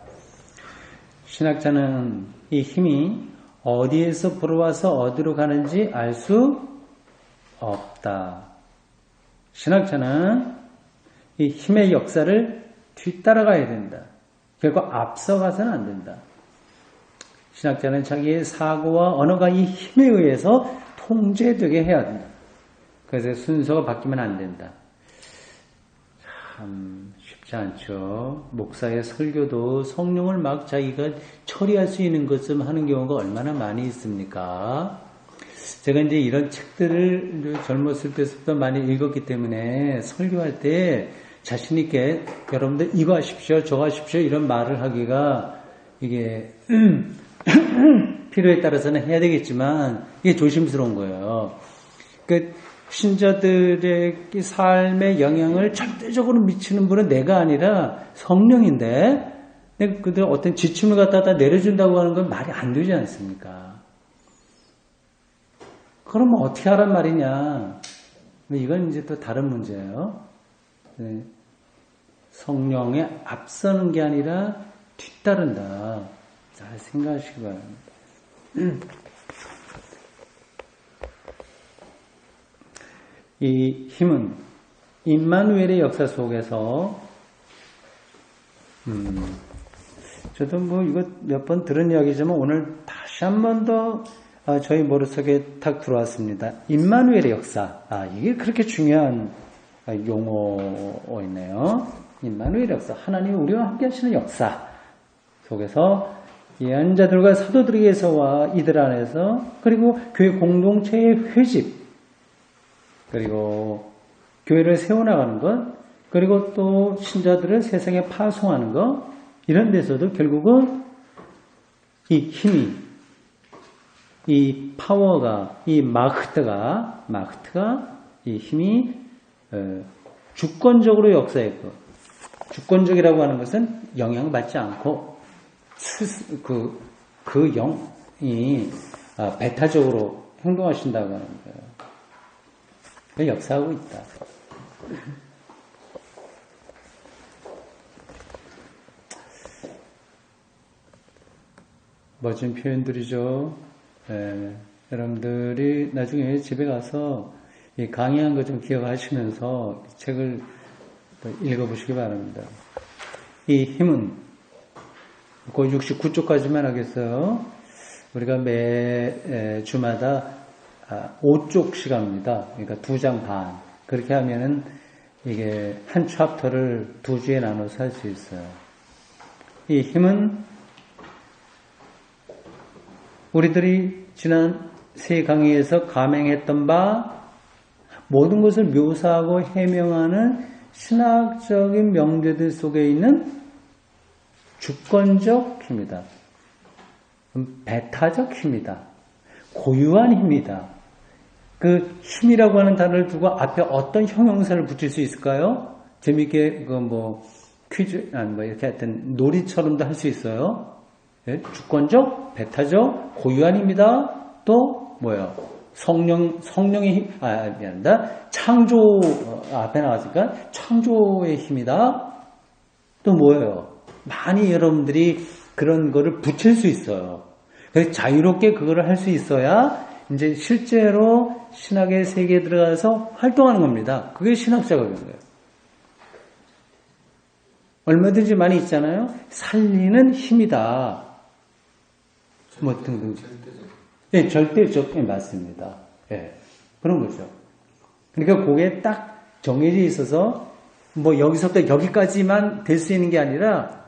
신학자는 이 힘이 어디에서 불어와서 어디로 가는지 알 수 없다. 신학자는 이 힘의 역사를 뒤따라가야 된다. 결국 앞서가서는 안 된다. 신학자는 자기의 사고와 언어가 이 힘에 의해서 통제되게 해야 된다. 그래서 순서가 바뀌면 안 된다. 참 쉽지 않죠. 목사의 설교도 성령을 막 자기가 처리할 수 있는 것을 하는 경우가 얼마나 많이 있습니까? 제가 이제 이런 책들을 젊었을 때부터 많이 읽었기 때문에 설교할 때 자신 있게 여러분들 이거 하십시오, 저거 하십시오 이런 말을 하기가 이게 필요에 따라서는 해야 되겠지만 이게 조심스러운 거예요. 그 신자들의 삶에 영향을 절대적으로 미치는 분은 내가 아니라 성령인데 그들 어떤 지침을 갖다가 내려준다고 하는 건 말이 안 되지 않습니까? 그러면 어떻게 하란 말이냐? 이건 이제 또 다른 문제예요. 성령에 앞서는 게 아니라 뒤따른다. 잘 생각하시기 바랍니다. 이 힘은 임마누엘의 역사 속에서 저도 이거 몇 번 들은 이야기지만 오늘 다시 한 번 더 저희 머릿속에 탁 들어왔습니다. 임마누엘의 역사. 이게 그렇게 중요한 용어이네요. 임마누엘의 역사. 하나님이 우리와 함께 하시는 역사 속에서 예언자들과 사도들에게서와 이들 안에서 그리고 교회 공동체의 회집 그리고 교회를 세워나가는 것 그리고 또 신자들을 세상에 파송하는 것 이런 데서도 결국은 이 힘이 이 파워가, 이 마흐트가 이 힘이 주권적으로 역사했고, 주권적이라고 하는 것은 영향받지 않고 그 영이 배타적으로 행동하신다고 하는 거예요. 그 역사하고 있다. 멋진 표현들이죠. 여러분들이 나중에 집에 가서 이 강의한 거 좀 기억하시면서 책을 읽어보시기 바랍니다. 이 힘은 거의 69쪽까지만 하겠어요. 우리가 매 주마다 5쪽씩 합니다. 그러니까 2장 반. 그렇게 하면은 이게 한 챕터를 2주에 나눠서 할 수 있어요. 이 힘은 우리들이 지난 3강의에서 감행했던 바 모든 것을 묘사하고 해명하는 신학적인 명제들 속에 있는 주권적 힘이다. 배타적 힘이다. 고유한 힘이다. 그 힘이라고 하는 단어를 두고 앞에 어떤 형용사를 붙일 수 있을까요? 재밌게 퀴즈 이렇게 하여튼 놀이처럼도 할 수 있어요. 예? 주권적, 배타적, 고유한 힘이다. 또 뭐예요? 성령의 힘, 미안합니다. 창조 앞에 나왔으니까 창조의 힘이다. 또 뭐예요? 많이 여러분들이 그런 거를 붙일 수 있어요. 그래서 자유롭게 그거를 할 수 있어야 이제 실제로 신학의 세계에 들어가서 활동하는 겁니다. 그게 신학자가 되는 거예요. 얼마든지 많이 있잖아요. 살리는 힘이다. 뭐 등등. 예, 절대적, 예, 맞습니다. 예, 그런 거죠. 그러니까 그게 딱 정해져 있어서 여기서부터 여기까지만 될 수 있는 게 아니라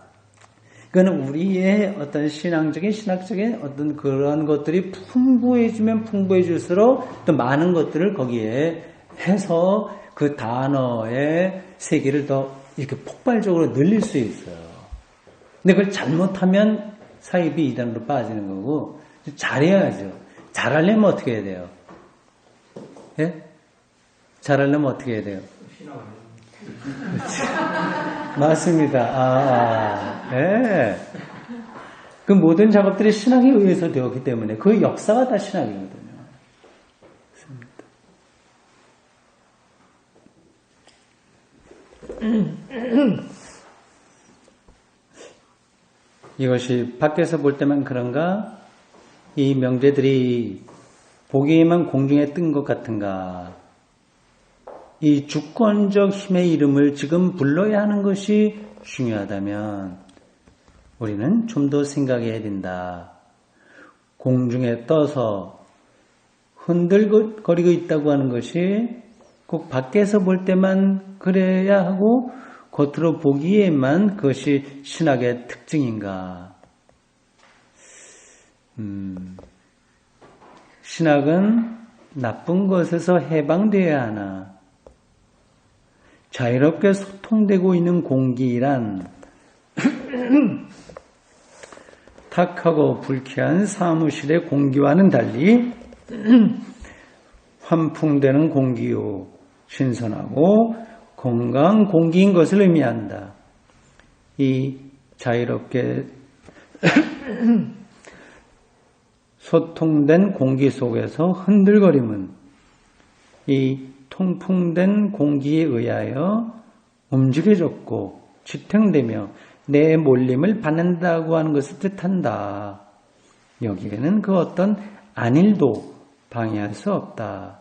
그거는 우리의 어떤 신학적인 어떤 그런 것들이 풍부해지면 풍부해질수록 또 많은 것들을 거기에 해서 그 단어의 세계를 더 이렇게 폭발적으로 늘릴 수 있어요. 근데 그걸 잘못하면 사입이 이단으로 빠지는 거고, 잘해야죠. 잘하려면 어떻게 해야 돼요? 예? 잘하려면 어떻게 해야 돼요? 맞습니다. 예. 그 모든 작업들이 신학에 의해서 되었기 때문에 그 역사가 다 신학이거든요. 이것이 밖에서 볼 때만 그런가? 이 명제들이 보기에만 공중에 뜬 것 같은가? 이 주권적 힘의 이름을 지금 불러야 하는 것이 중요하다면 우리는 좀 더 생각해야 된다. 공중에 떠서 흔들거리고 있다고 하는 것이 꼭 밖에서 볼 때만 그래야 하고 겉으로 보기에만 그것이 신학의 특징인가? 신학은 나쁜 것에서 해방되어야 하나? 자유롭게 소통되고 있는 공기란 탁하고 불쾌한 사무실의 공기와는 달리 환풍되는 공기요, 신선하고 건강한 공기인 것을 의미한다. 이 자유롭게 소통된 공기 속에서 흔들거림은 이 통풍된 공기에 의하여 움직여졌고 지탱되며 내 몰림을 받는다고 하는 것을 뜻한다. 여기에는 그 어떤 안일도 방해할 수 없다.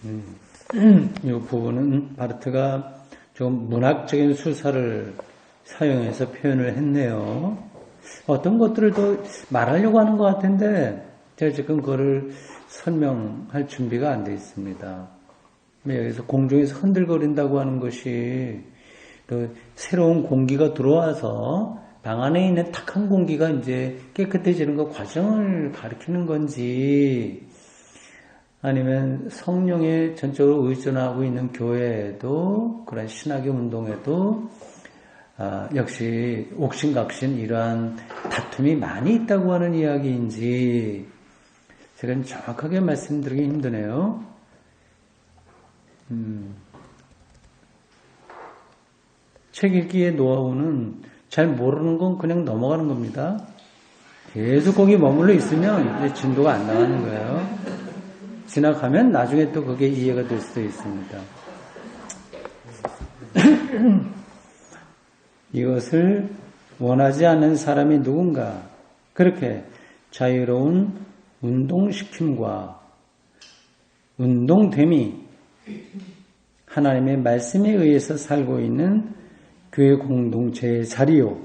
이 부분은 바르트가 좀 문학적인 수사를 사용해서 표현을 했네요. 어떤 것들을 더 말하려고 하는 것 같은데 제가 지금 그거를 설명할 준비가 안 되어 있습니다. 여기서 공중에서 흔들거린다고 하는 것이 또 새로운 공기가 들어와서 방 안에 있는 탁한 공기가 이제 깨끗해지는 그 과정을 가리키는 건지 아니면 성령에 전적으로 의존하고 있는 교회에도 그런 신학의 운동에도 역시 옥신각신 이러한 다툼이 많이 있다고 하는 이야기인지 제가 정확하게 말씀드리기 힘드네요. 책 읽기의 노하우는 잘 모르는 건 그냥 넘어가는 겁니다. 계속 거기 머물러 있으면 이제 진도가 안 나가는 거예요. 지나가면 나중에 또 그게 이해가 될 수도 있습니다. 이것을 원하지 않는 사람이 누군가? 그렇게 자유로운 운동시킴과 운동됨이 하나님의 말씀에 의해서 살고 있는 교회 공동체의 자리요.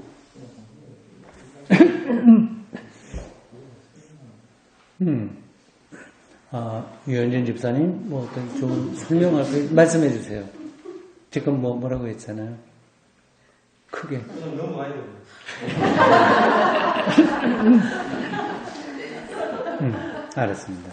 유현진 집사님, 뭐 어떤 좀 설명할 거 말씀해 주세요. 지금 뭐라고 했잖아요. 크게. 넘어가야 돼요. 알았습니다.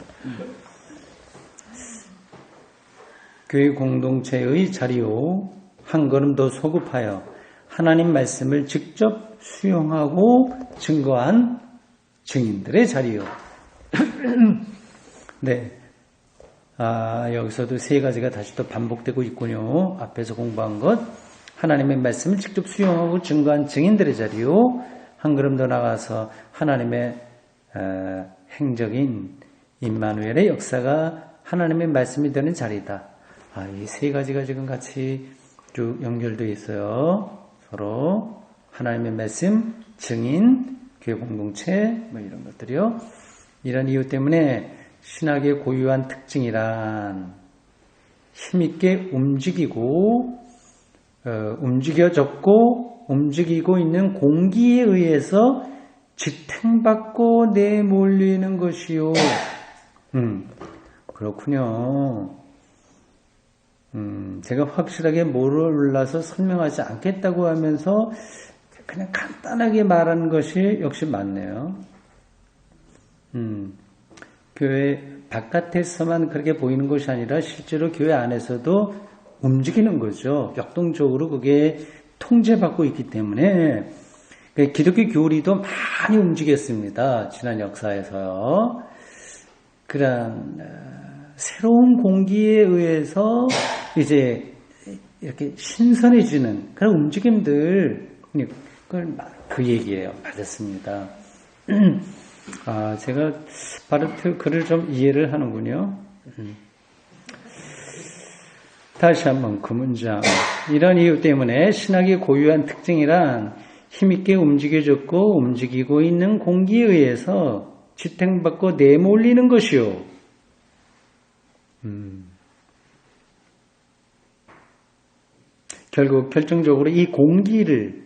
교회 공동체의 자리요. 한 걸음 더 소급하여 하나님 말씀을 직접 수용하고 증거한 증인들의 자리요. 네. 여기서도 세 가지가 다시 또 반복되고 있군요. 앞에서 공부한 것. 하나님의 말씀을 직접 수용하고 증거한 증인들의 자리요. 한 걸음 더 나가서 하나님의 행적인 임마누엘의 역사가 하나님의 말씀이 되는 자리다. 이 세 가지가 지금 같이 쭉 연결되어 있어요. 서로 하나님의 말씀, 증인, 교회 공동체 뭐 이런 것들이요. 이런 이유 때문에 신학의 고유한 특징이란 힘있게 움직이고 움직여졌고 움직이고 있는 공기에 의해서 지탱받고 내몰리는 것이요. 그렇군요. 제가 확실하게 몰라서 설명하지 않겠다고 하면서 그냥 간단하게 말하는 것이 역시 맞네요. 교회 바깥에서만 그렇게 보이는 것이 아니라 실제로 교회 안에서도 움직이는 거죠. 역동적으로 그게 통제받고 있기 때문에 기독교 교리도 많이 움직였습니다. 지난 역사에서요. 그런 새로운 공기에 의해서 이제 이렇게 신선해지는 그런 움직임들, 그 얘기예요. 맞았습니다. 제가 바르트 글을 좀 이해를 하는군요. 다시 한번 그 문장. 이런 이유 때문에 신학의 고유한 특징이란 힘있게 움직여졌고 움직이고 있는 공기에 의해서 지탱받고 내몰리는 것이요. 결국 결정적으로 이 공기를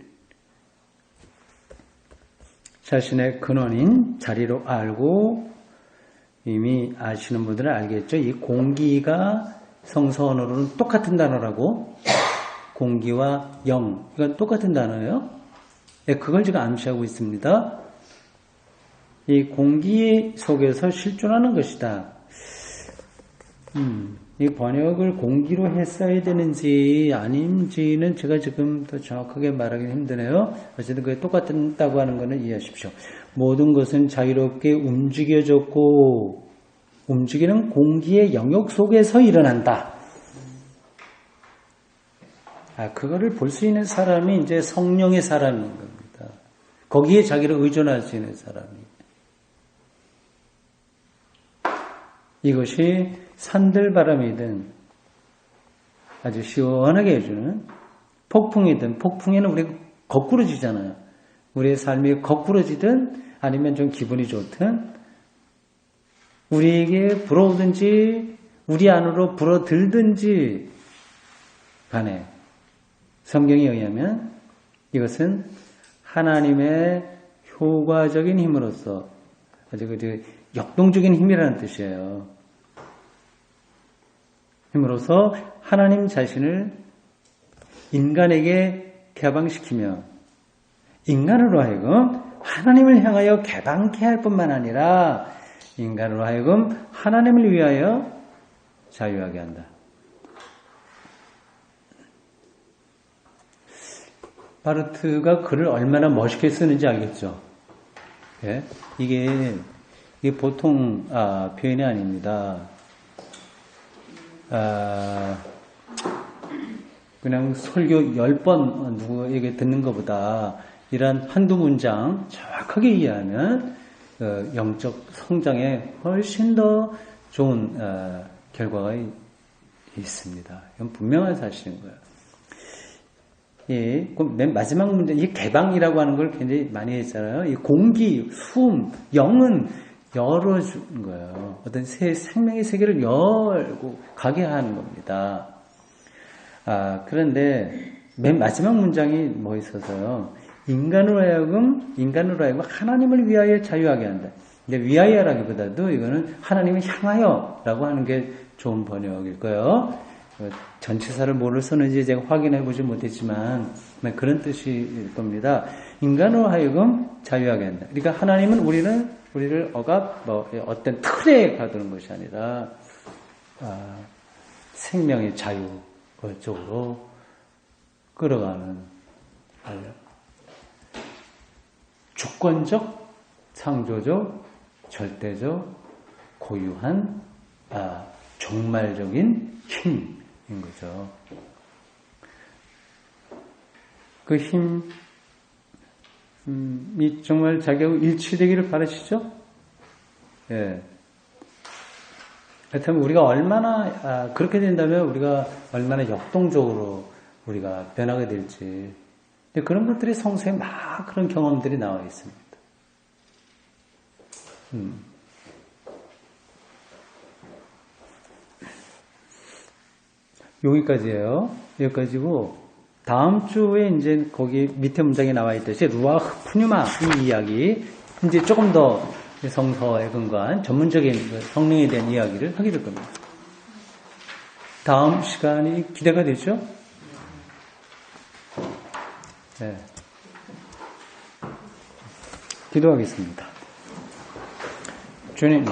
자신의 근원인 자리로 알고 이미 아시는 분들은 알겠죠. 이 공기가 성서 언어로는 똑같은 단어라고 공기와 영 이건 똑같은 단어예요. 그걸 제가 암시하고 있습니다. 이 공기 속에서 실존하는 것이다. 이 번역을 공기로 했어야 되는지 아닌지는 제가 지금 더 정확하게 말하기 힘드네요. 어쨌든 그게 똑같다고 하는 것은 이해하십시오. 모든 것은 자유롭게 움직여졌고 움직이는 공기의 영역 속에서 일어난다. 그거를 볼 수 있는 사람이 이제 성령의 사람인 겁니다. 거기에 자기를 의존할 수 있는 사람이. 이것이 산들바람이든 아주 시원하게 해주는 폭풍이든 폭풍에는 우리가 거꾸러지잖아요. 우리의 삶이 거꾸러지든 아니면 좀 기분이 좋든 우리에게 불어오든지 우리 안으로 불어들든지 간에 성경에 의하면 이것은 하나님의 효과적인 힘으로써 아주 그 역동적인 힘이라는 뜻이에요. 힘으로써 하나님 자신을 인간에게 개방시키며 인간으로 하여금 하나님을 향하여 개방케 할 뿐만 아니라 인간으로 하여금 하나님을 위하여 자유하게 한다. 바르트가 글을 얼마나 멋있게 쓰는지 알겠죠? 예? 이게 보통 표현이 아닙니다. 그냥 설교 10번 누구에게 듣는 것보다 이런 한두 문장 정확하게 이해하면 영적 성장에 훨씬 더 좋은 결과가 있습니다. 이건 분명한 사실인 거예요. 예, 맨 마지막 문제, 이 개방이라고 하는 걸 굉장히 많이 했잖아요. 이 공기, 숨, 영은 열어주는 거예요. 어떤 생명의 세계를 열고 가게 하는 겁니다. 그런데 맨 마지막 문장이 뭐 있어서요. 인간으로 하여금 하나님을 위하여 자유하게 한다. 근데 위하여라기보다도 이거는 하나님을 향하여라고 하는 게 좋은 번역일 거예요. 전치사를 뭐를 쓰는지 제가 확인해 보지 못했지만 그런 뜻일 겁니다. 인간으로 하여금 자유하게 한다. 그러니까 하나님은 우리를 어떤 틀에 가두는 것이 아니라 생명의 자유 쪽으로 끌어가는 주권적, 창조적, 절대적, 고유한 종말적인 힘인 거죠. 그 힘이 정말 자기하고 일치되기를 바라시죠? 예. 그렇다면 우리가 얼마나 그렇게 된다면 우리가 얼마나 역동적으로 우리가 변하게 될지. 근데 그런 것들이 성서에 막 그런 경험들이 나와 있습니다. 여기까지예요. 여기까지고 다음 주에 이제 거기 밑에 문장에 나와 있듯이 루아흐 푸뉴마 이 이야기 이제 조금 더 성서에 근거한 전문적인 성령에 대한 이야기를 하게 될 겁니다. 다음 시간이 기대가 되죠? 네. 기도하겠습니다. 주님,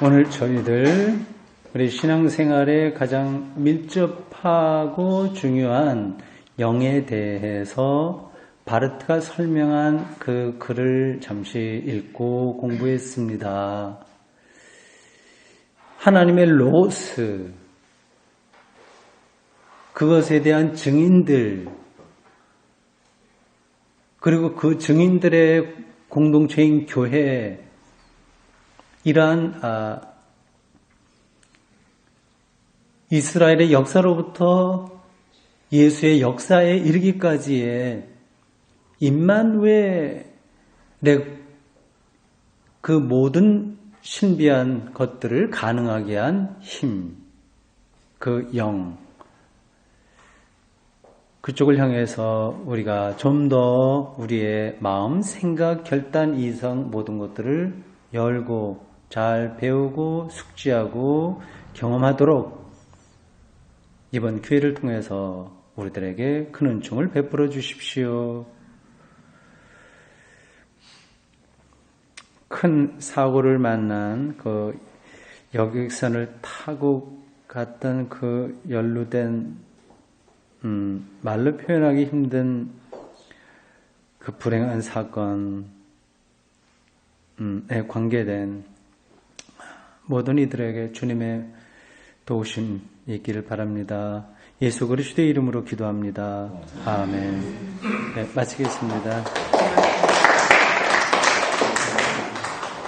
오늘 저희들 우리 신앙생활에 가장 밀접하고 중요한 영에 대해서 바르트가 설명한 그 글을 잠시 읽고 공부했습니다. 하나님의 로스, 그것에 대한 증인들, 그리고 그 증인들의 공동체인 교회, 이러한 이스라엘의 역사로부터 예수의 역사에 이르기까지의 임마누엘의 그 모든 신비한 것들을 가능하게 한 힘, 그 영, 그쪽을 향해서 우리가 좀 더 우리의 마음, 생각, 결단, 이성 모든 것들을 열고 잘 배우고 숙지하고 경험하도록 이번 기회를 통해서 우리들에게 큰 은총을 베풀어 주십시오. 큰 사고를 만난 그 여객선을 타고 갔던 그 연루된 말로 표현하기 힘든 그 불행한 사건에 관계된 모든 이들에게 주님의 도우심 있기를 바랍니다. 예수 그리스도의 이름으로 기도합니다. 아멘. 네, 마치겠습니다.